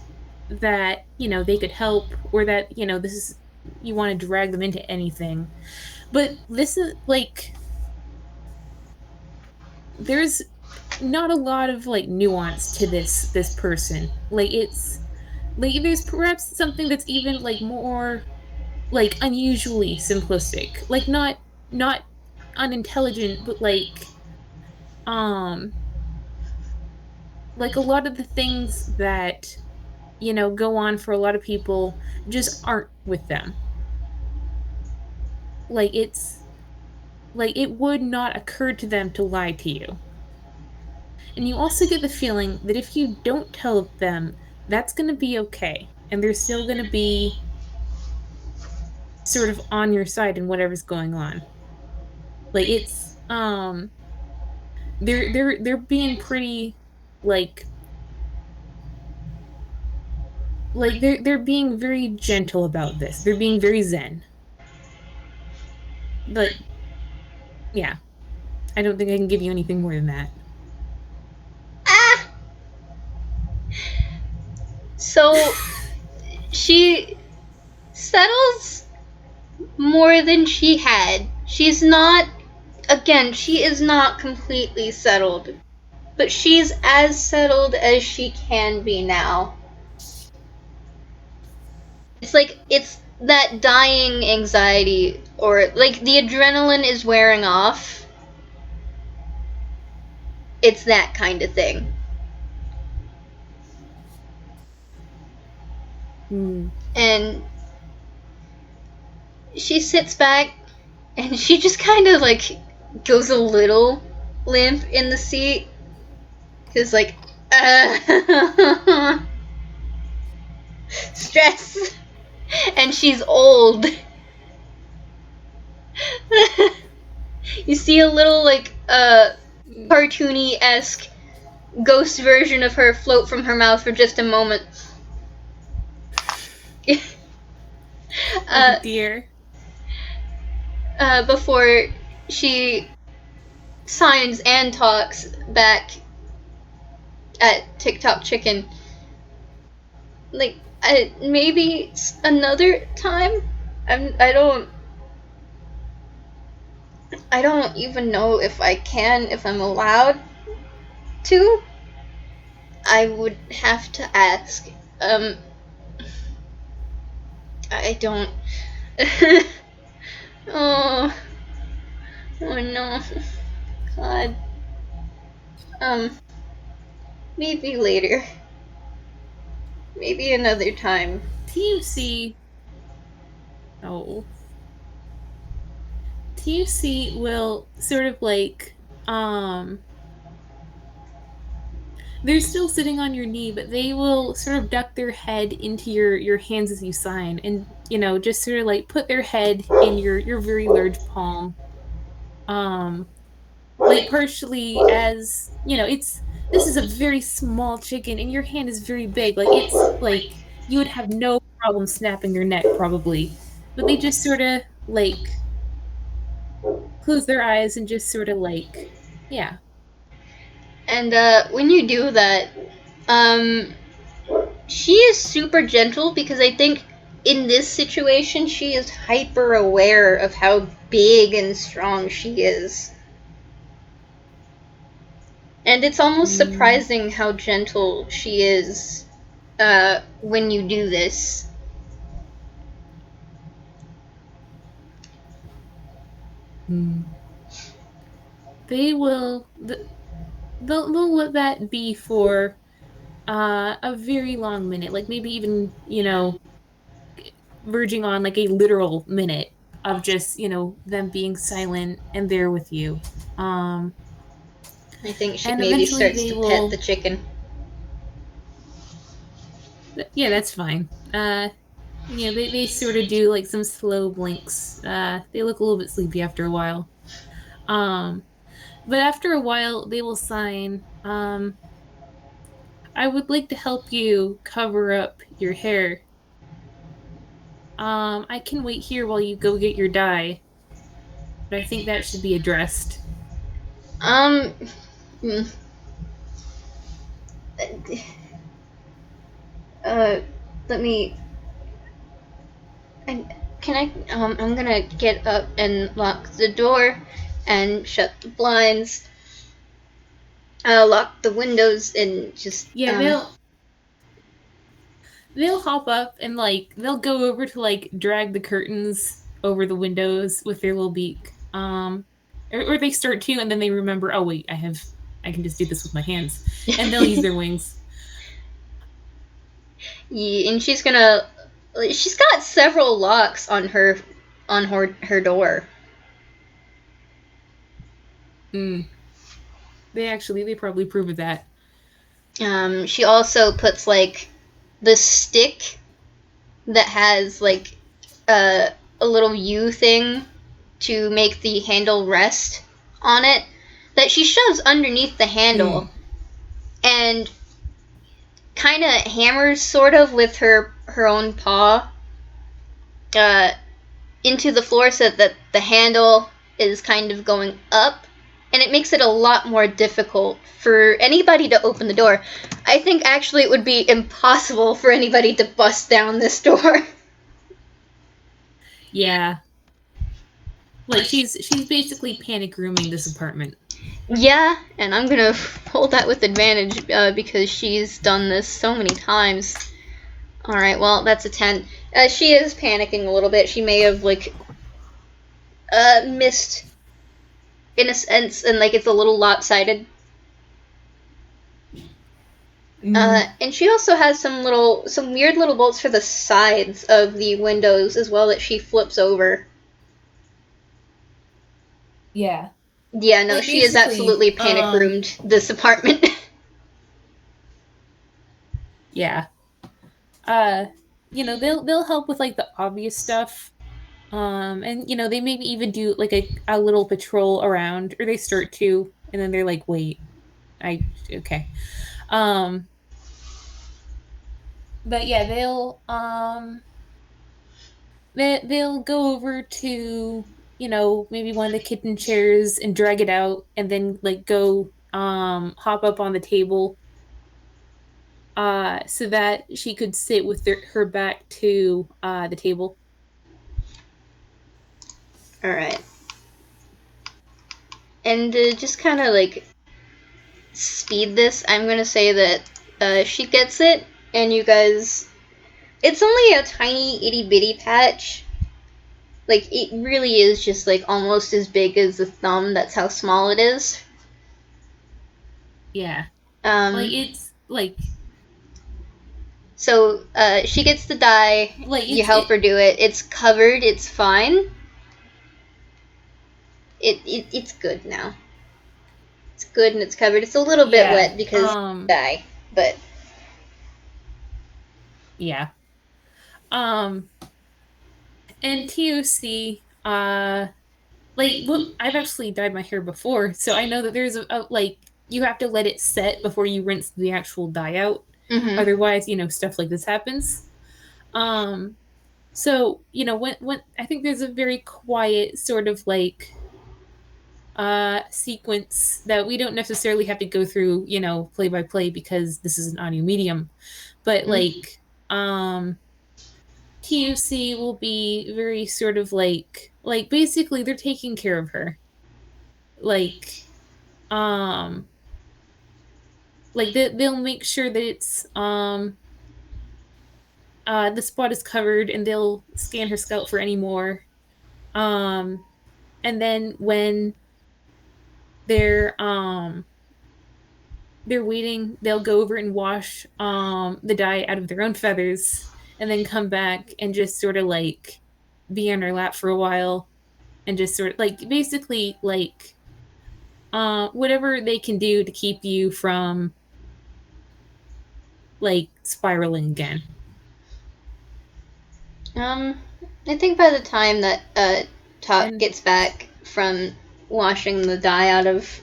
that, they could help, or that, this is, you want to drag them into anything. But this is, like, there's not a lot of, like, nuance to this person. Like, it's, like, there's perhaps something that's even, like, more, like, unusually simplistic. Like, not unintelligent, but, like, a lot of the things that, go on for a lot of people just aren't with them. Like, it's, like, it would not occur to them to lie to you. And you also get the feeling that if you don't tell them, that's going to be okay. And they're still going to be sort of on your side in whatever's going on. Like, it's, they're being pretty, like they're being very gentle about this. They're being very zen. But yeah, I don't think I can give you anything more than that. Ah! So, she settles more than she had. She's not, again, she is not completely settled. But she's as settled as she can be now. It's like, it's that dying anxiety, or like the adrenaline is wearing off. It's that kind of thing. And she sits back and she just kind of like goes a little limp in the seat. Cause like, stress. And she's old. You see a little like cartoony-esque ghost version of her float from her mouth for just a moment. Oh dear. Before she signs and talks back at TOC Chiggen. Like, maybe another time? I don't even know if I'm allowed to. I would have to ask. I don't. Oh. Oh no. God. Maybe later. Maybe another time. TUC. Oh. TUC will sort of like, they're still sitting on your knee, but they will sort of duck their head into your hands as you sign, and just sort of like put their head in your very large palm. Like, partially as this is a very small chicken, and your hand is very big. Like, it's like you would have no problem snapping their neck probably, but they just sort of like close their eyes and just sort of like, yeah. And when you do that, she is super gentle because I think in this situation she is hyper aware of how big and strong she is. And it's almost surprising how gentle she is when you do this. They will they'll let that be for a very long minute, like maybe even verging on like a literal minute of just them being silent and there with you. I think she And maybe eventually starts they to pet will. the chicken. Yeah, that's fine. They sort of do like some slow blinks. They look a little bit sleepy after a while. Um, but after a while, they will sign. I would like to help you cover up your hair. I can wait here while you go get your dye, but I think that should be addressed. Um, hmm, uh, let me. Can I? I'm gonna get up and lock the door, and shut the blinds. Lock the windows and just Yeah, they'll hop up and like they'll go over to like drag the curtains over the windows with their little beak. Or they start to, and then they remember, oh wait, I can just do this with my hands, and they'll use their wings. Yeah, and she's gonna. She's got several locks on her door. Mm. They probably prove of that. She also puts like the stick that has like a little U thing to make the handle rest on it that she shoves underneath the handle Mm. and kind of hammers sort of with her own paw uh, into the floor so that the handle is kind of going up, and it makes it a lot more difficult for anybody to open the door. I think actually it would be impossible for anybody to bust down this door. Yeah, like she's basically panic rooming this apartment. Yeah, and I'm gonna hold that with advantage because she's done this so many times. Alright, well, that's a 10. She is panicking a little bit. She may have, like, missed in a sense, and, like, it's a little lopsided. And she also has some weird little bolts for the sides of the windows as well that she flips over. Yeah. Yeah, no, Like she is basically, absolutely panic roomed this apartment. yeah. Uh, they'll help with like the obvious stuff. And they maybe even do like a little patrol around, or they start to, and then they're like, wait, I okay. Um, but yeah, they'll go over to maybe one of the kitchen chairs and drag it out, and then like go hop up on the table, so that she could sit with her back to the table. Alright. And just kind of like speed this, I'm gonna say that she gets it, and you guys. It's only a tiny itty bitty patch. Like, it really is just like almost as big as the thumb. That's how small it is. Yeah, like Um, it's like so she gets the dye. like You help her do it. It's covered. It's fine. It's good now. It's good and it's covered. It's a little bit yeah wet because dye, but yeah. Um, and TOC, like I've actually dyed my hair before, so I know that there's a like you have to let it set before you rinse the actual dye out. mm-hmm. Otherwise, stuff like this happens. Um, so when I think there's a very quiet sort of like sequence that we don't necessarily have to go through, play by play because this is an audio medium, but Mm-hmm. like TUC will be very sort of like basically they're taking care of her. Like um they'll make sure that it's the spot is covered, and they'll scan her scalp for any more. Um and then when they're um they're waiting, they'll go over and wash the dye out of their own feathers, and then come back and just sort of like be on her lap for a while, and just sort of like basically like whatever they can do to keep you from like spiraling again. I think by the time that TOC And gets back from washing the dye out of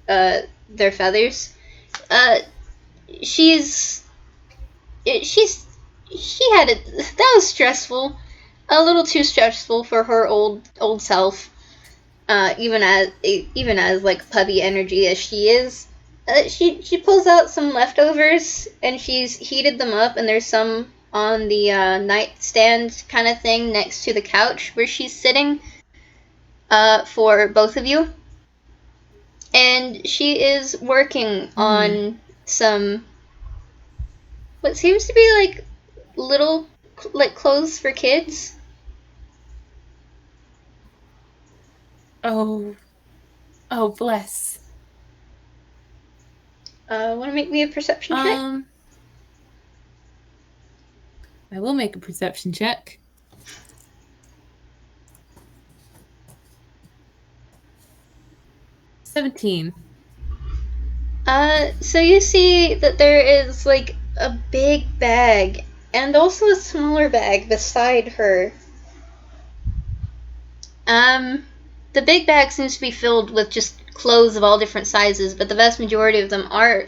their feathers, uh, she's she had it. That was stressful, a little too stressful for her old self. Even as like puppy energy as she is, she pulls out some leftovers and she's heated them up, and there's some on the nightstand kind of thing next to the couch where she's sitting for both of you, and she is working on some what seems to be like little like clothes for kids. oh bless. Want to make me a perception check? I will make a perception check. 17. So you see that there is like a big bag and also a smaller bag beside her. The big bag seems to be filled with just clothes of all different sizes, but the vast majority of them are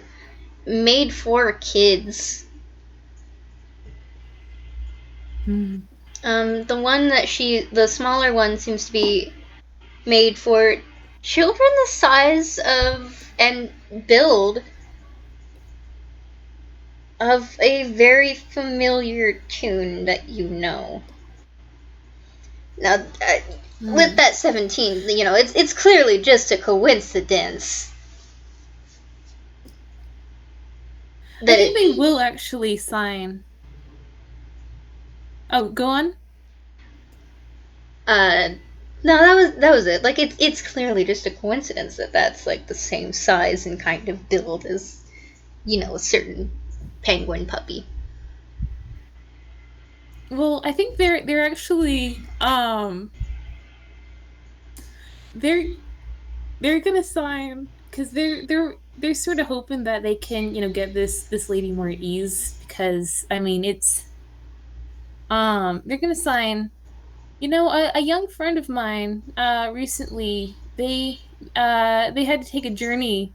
made for kids. The smaller one seems to be made for children the size of and build of a very familiar tune that you know. Now, with that 17, it's clearly just a coincidence. I think they will actually sign. Oh, go on. No, that was it. Like it's clearly just a coincidence that that's like the same size and kind of build as, a certain penguin puppy. Well, I think they're actually they're gonna sign because they're sort of hoping that they can get this lady more ease, because I mean it's they're gonna sign. A young friend of mine recently, they had to take a journey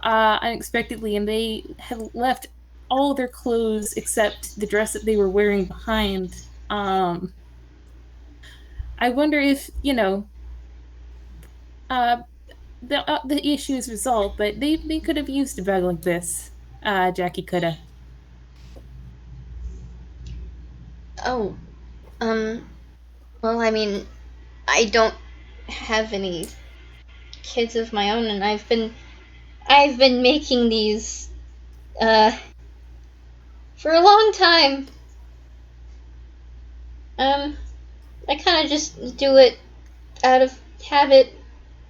unexpectedly, and they had left all their clothes except the dress that they were wearing behind. I wonder if uh, the issue is resolved, but they could have used a bag like this. Jackie coulda. Oh, well, I mean, I don't have any kids of my own, and I've been making these for a long time. I kind of just do it out of habit,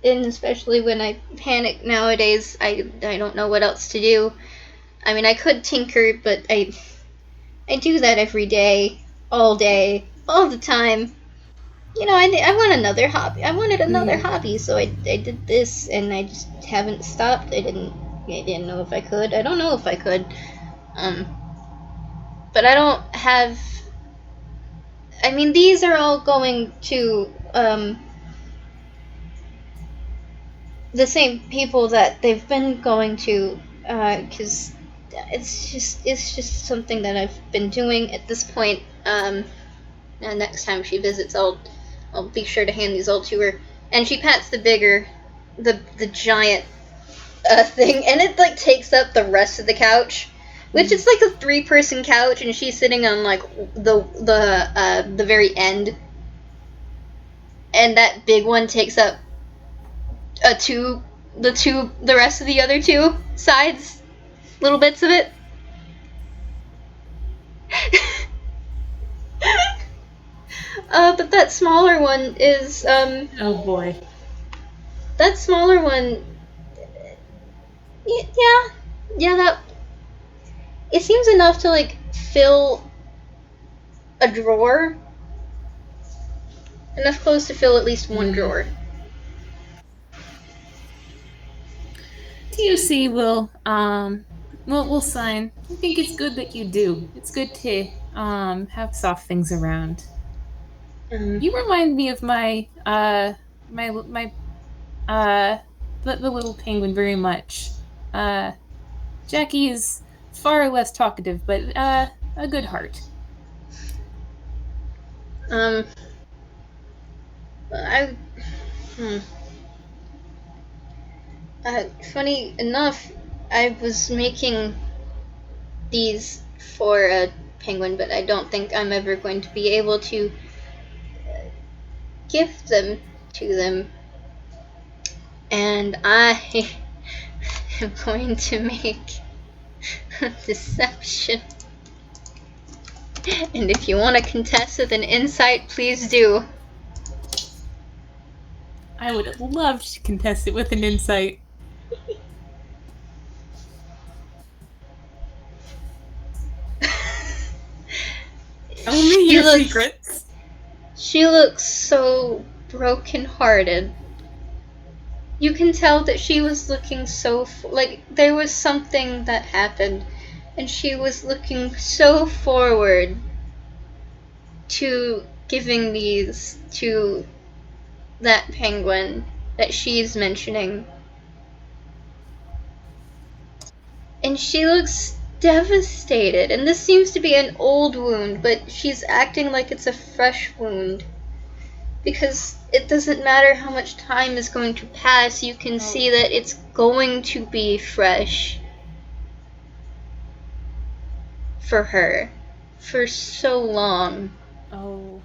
and especially when I panic nowadays, I don't know what else to do. I mean, I could tinker, but I do that every day, all the time. I want another hobby. I wanted another hobby, so I did this, and I just haven't stopped. I didn't know if I could. I don't know if I could. Um, but I don't have. I mean, these are all going to the same people that they've been going to, because it's just something that I've been doing at this point. And next time she visits, I'll be sure to hand these all to her. And she pats the giant thing, and it like takes up the rest of the couch, which is like a 3-person couch, and she's sitting on like the very end, and that big one takes up the rest of the other two sides, little bits of it. But that smaller one is Oh boy. that smaller one. Yeah, that it seems enough to like fill a drawer, enough clothes to fill at least one drawer. TOC will sign. I think it's good that you do. It's good to have soft things around. Um, You remind me of my the little penguin very much. Uh Jackie is far less talkative, but a good heart. um, I, hmm. Funny enough, I was making these for a penguin, but I don't think I'm ever going to be able to give them to them. And I am going to make a deception. And if you want to contest with an insight, please do. I would love to contest it with an insight. Tell me your secrets. She looks so broken-hearted. You can tell that she was looking so like there was something that happened, and she was looking so forward to giving these to that penguin that she's mentioning. And she looks devastated, and this seems to be an old wound, but she's acting like it's a fresh wound. Because it doesn't matter how much time is going to pass, you can see that it's going to be fresh for her for so long. Oh.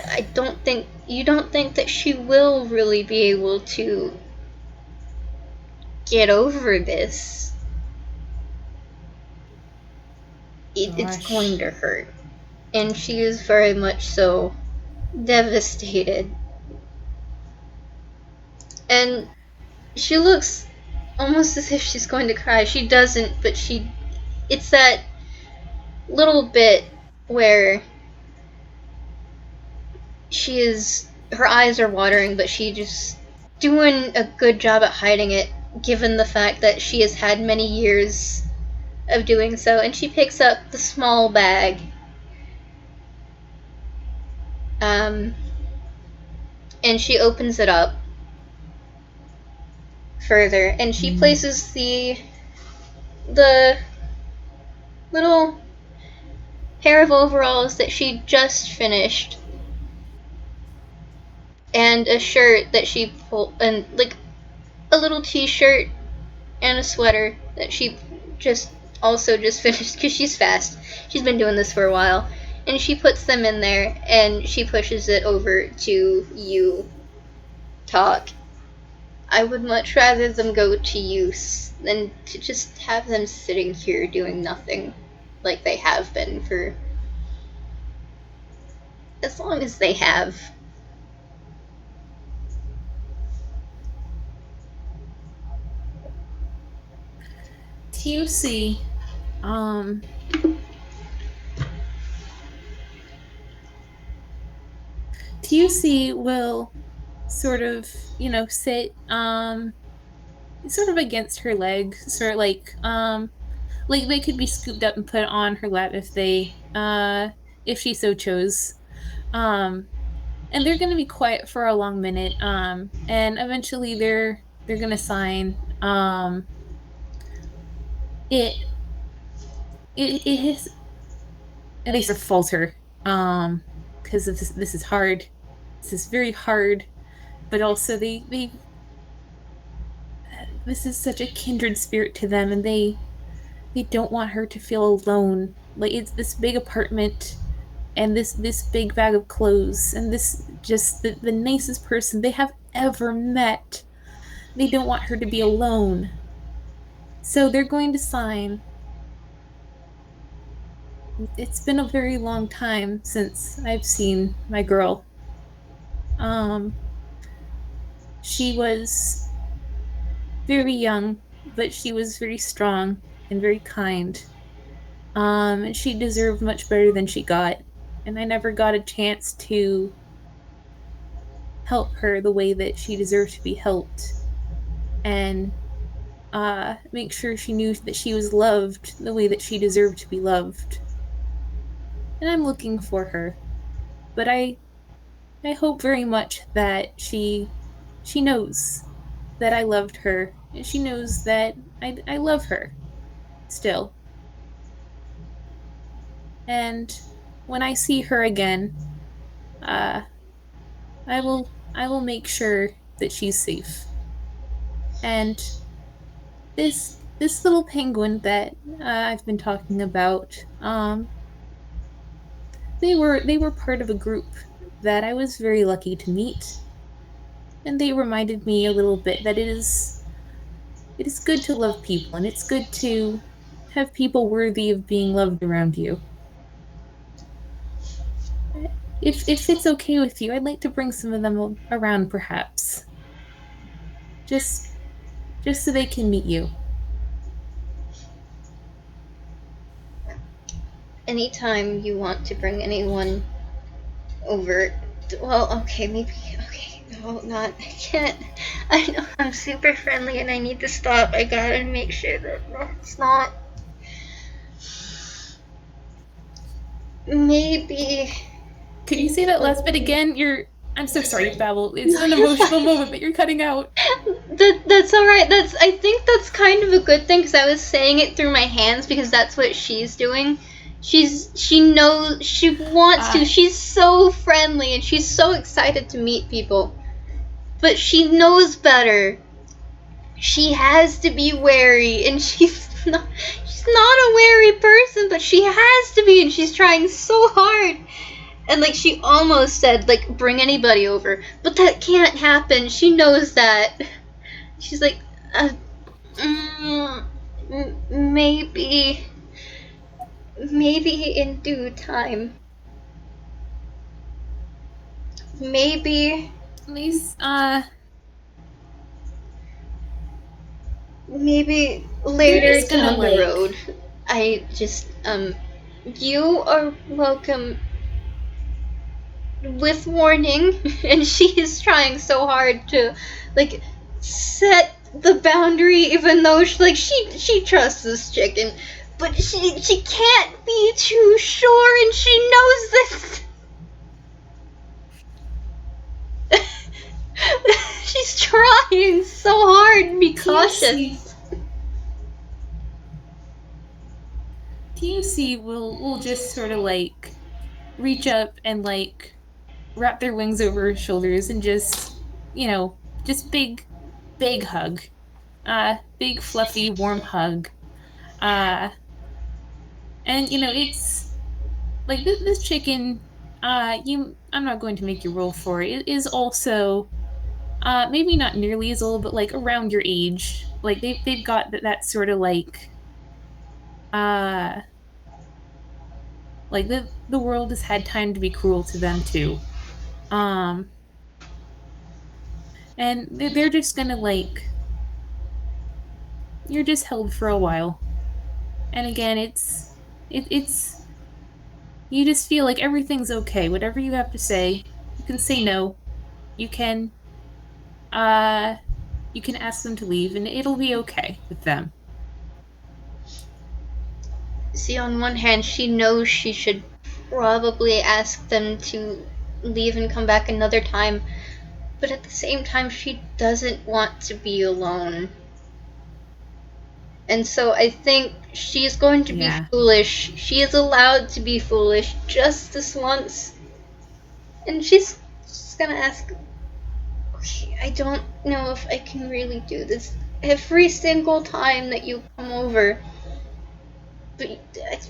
I don't think, you don't think that she will really be able to get over this. It's going to hurt. And she is very much so devastated. And she looks almost as if she's going to cry. She doesn't, but it's that little bit where her eyes are watering, but she just doing a good job at hiding it, given the fact that she has had many years of doing so. And she picks up the small bag, and she opens it up further, and she places the little pair of overalls that she just finished, and a shirt that she pulled, and like a little t-shirt and a sweater that she just finished, because she's fast. She's been doing this for a while. And she puts them in there, and she pushes it over to you, TOC. I would much rather them go to use than to just have them sitting here doing nothing like they have been for as long as they have. TOC, TOC will sort of, sit sort of against her leg, sort of like they could be scooped up and put on her lap if she so chose. And they're gonna be quiet for a long minute. And eventually they're gonna sign. It is, at least a falter. Because this is hard. This is very hard. But also they this is such a kindred spirit to them, and they don't want her to feel alone. Like, it's this big apartment and this big bag of clothes and this just the nicest person they have ever met. They don't want her to be alone. So they're going to sign. It's been a very long time since I've seen my girl. She was very young, but she was very strong and very kind. And she deserved much better than she got. And I never got a chance to help her the way that she deserved to be helped, and make sure she knew that she was loved the way that she deserved to be loved. And I'm looking for her, but I hope very much that she knows that I loved her, and she knows that I love her still. And when I see her again, uh, I will make sure that she's safe. And this little penguin that I've been talking about, they were part of a group that I was very lucky to meet, and they reminded me a little bit that it is good to love people, and it's good to have people worthy of being loved around you. If it's okay with you, I'd like to bring some of them around, perhaps, just just so they can meet you. Anytime you want to bring anyone over, well, okay, maybe, okay, no, not, I can't. I know I'm super friendly and I need to stop. I gotta make sure that that's not. Maybe. Could you say that last bit again? I'm so sorry, Babble. It's an emotional moment, but you're cutting out. That's all right. I think that's kind of a good thing because I was saying it through my hands because that's what she's doing. She knows she wants to. She's so friendly and she's so excited to meet people, but she knows better. She has to be wary, and she's not a wary person, but she has to be, and she's trying so hard. And, like, she almost said, like, bring anybody over. But that can't happen. She knows that. She's like, maybe in due time. Maybe. At least, maybe later down the like... road. I just, you are welcome with warning. And she is trying so hard to, like, set the boundary, even though she trusts this chicken, but she can't be too sure, and she knows this. She's trying so hard to be cautious. TOC will just sort of like reach up and like wrap their wings over her shoulders and just big hug, big fluffy warm hug, and it's like this chicken. I'm not going to make you roll for it. It is also maybe not nearly as old, but like around your age. Like they've got that sort of like the world has had time to be cruel to them too. And they're just gonna like, you're just held for a while. And again, it's you just feel like everything's okay. Whatever you have to say, you can say no. You can ask them to leave and it'll be okay with them. See, on one hand, she knows she should probably ask them to leave and come back another time, but at the same time, she doesn't want to be alone. And so I think she's going to be foolish. She is allowed to be foolish just this once. And she's gonna ask, okay, I don't know if I can really do this every single time that you come over. But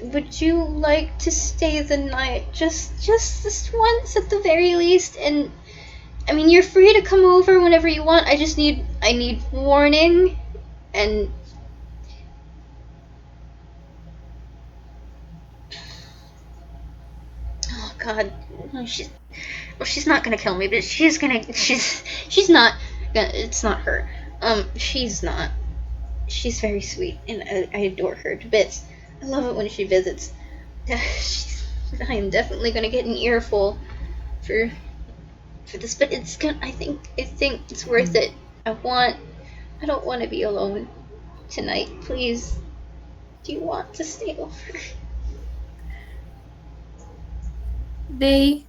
would you like to stay the night? Just this once at the very least? And I mean, you're free to come over whenever you want. I need warning. And oh god, she's not gonna kill me, but she's not gonna, it's not her. She's not. She's very sweet, and I adore her to bits. I love it when she visits. I am definitely gonna get an earful for for this, but it's gonna. I think it's worth it. I don't want to be alone tonight. Please, do you want to stay over? They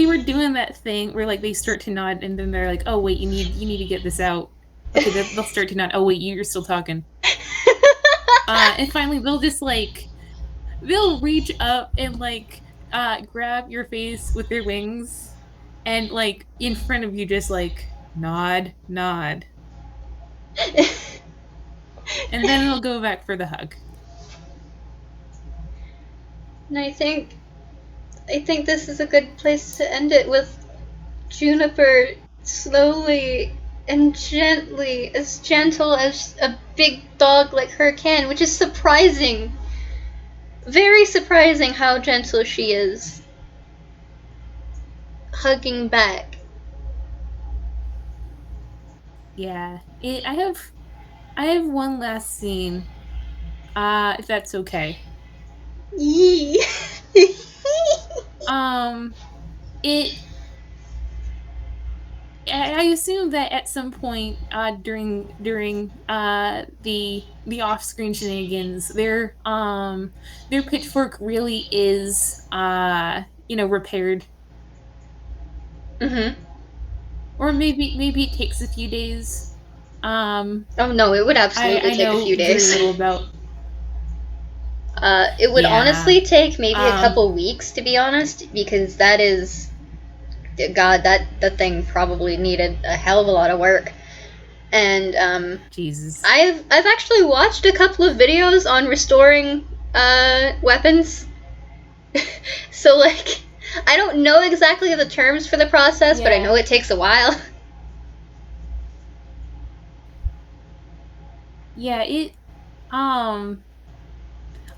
were doing that thing where like they start to nod and then they're like, oh wait, you need to get this out. Okay, they'll start to nod. Oh wait, you're still talking. And finally they'll just like they'll reach up and like grab your face with their wings and like in front of you just like nod. And then they'll go back for the hug. And I think this is a good place to end it, with Juniper slowly and gently, as gentle as a big dog like her can, which is surprising. Very surprising how gentle she is. Hugging back. Yeah. I have one last scene. If that's okay. Yee. I assume that at some point during the off-screen shenanigans, their pitchfork really is repaired. Mm-hmm. Or maybe it takes a few days. Oh no, it would absolutely take a few days. Very little about. It would honestly take maybe a couple weeks, to be honest, because that is, God, that thing probably needed a hell of a lot of work. And Jesus, I've actually watched a couple of videos on restoring weapons. So like, I don't know exactly the terms for the process, but I know it takes a while. Yeah, it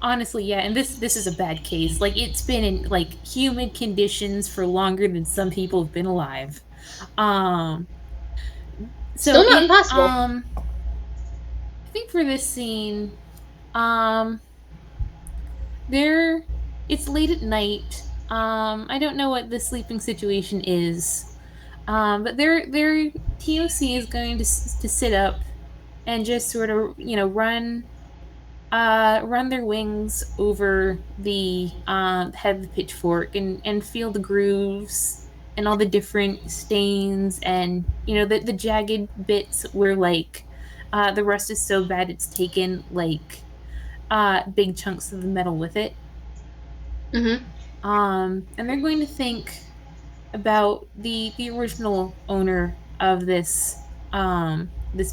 honestly, yeah, and this is a bad case. Like, it's been in like humid conditions for longer than some people have been alive. So Still not impossible. I think for this scene, it's late at night. I don't know what the sleeping situation is. But their TOC is going to sit up and just sort of, run their wings over the head of the pitchfork and feel the grooves and all the different stains and the jagged bits where like the rust is so bad it's taken like big chunks of the metal with it. Mm-hmm. And they're going to think about the original owner of this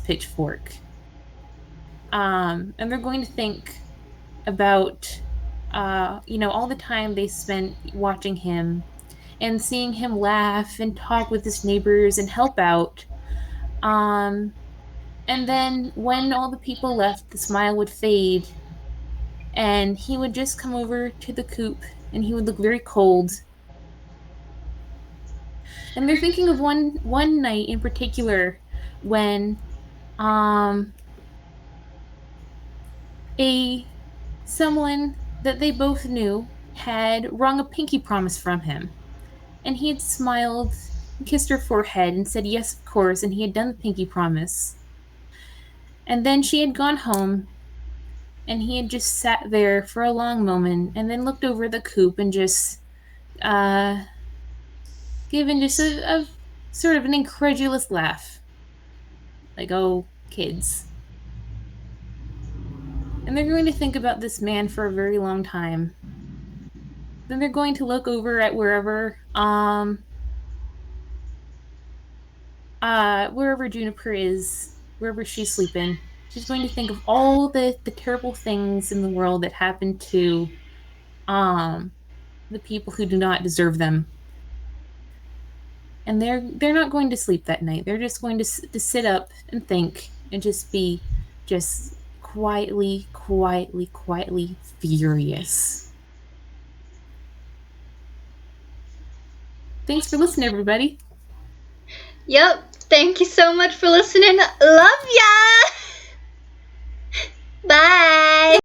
pitchfork. And they're going to think about all the time they spent watching him and seeing him laugh and talk with his neighbors and help out. And then when all the people left, the smile would fade and he would just come over to the coop and he would look very cold. And they're thinking of one night in particular when someone that they both knew had wrung a pinky promise from him. And he had smiled and kissed her forehead and said yes, of course, and he had done the pinky promise. And then she had gone home and he had just sat there for a long moment and then looked over the coop and just given just a sort of an incredulous laugh. Like, oh, kids. And they're going to think about this man for a very long time. Then they're going to look over at wherever Juniper is, wherever she's sleeping. She's going to think of all the terrible things in the world that happen to the people who do not deserve them. And they're not going to sleep that night. They're just going to sit up and think and just be just quietly furious. Thanks for listening, everybody. Yep. Thank you so much for listening. Love ya! Bye!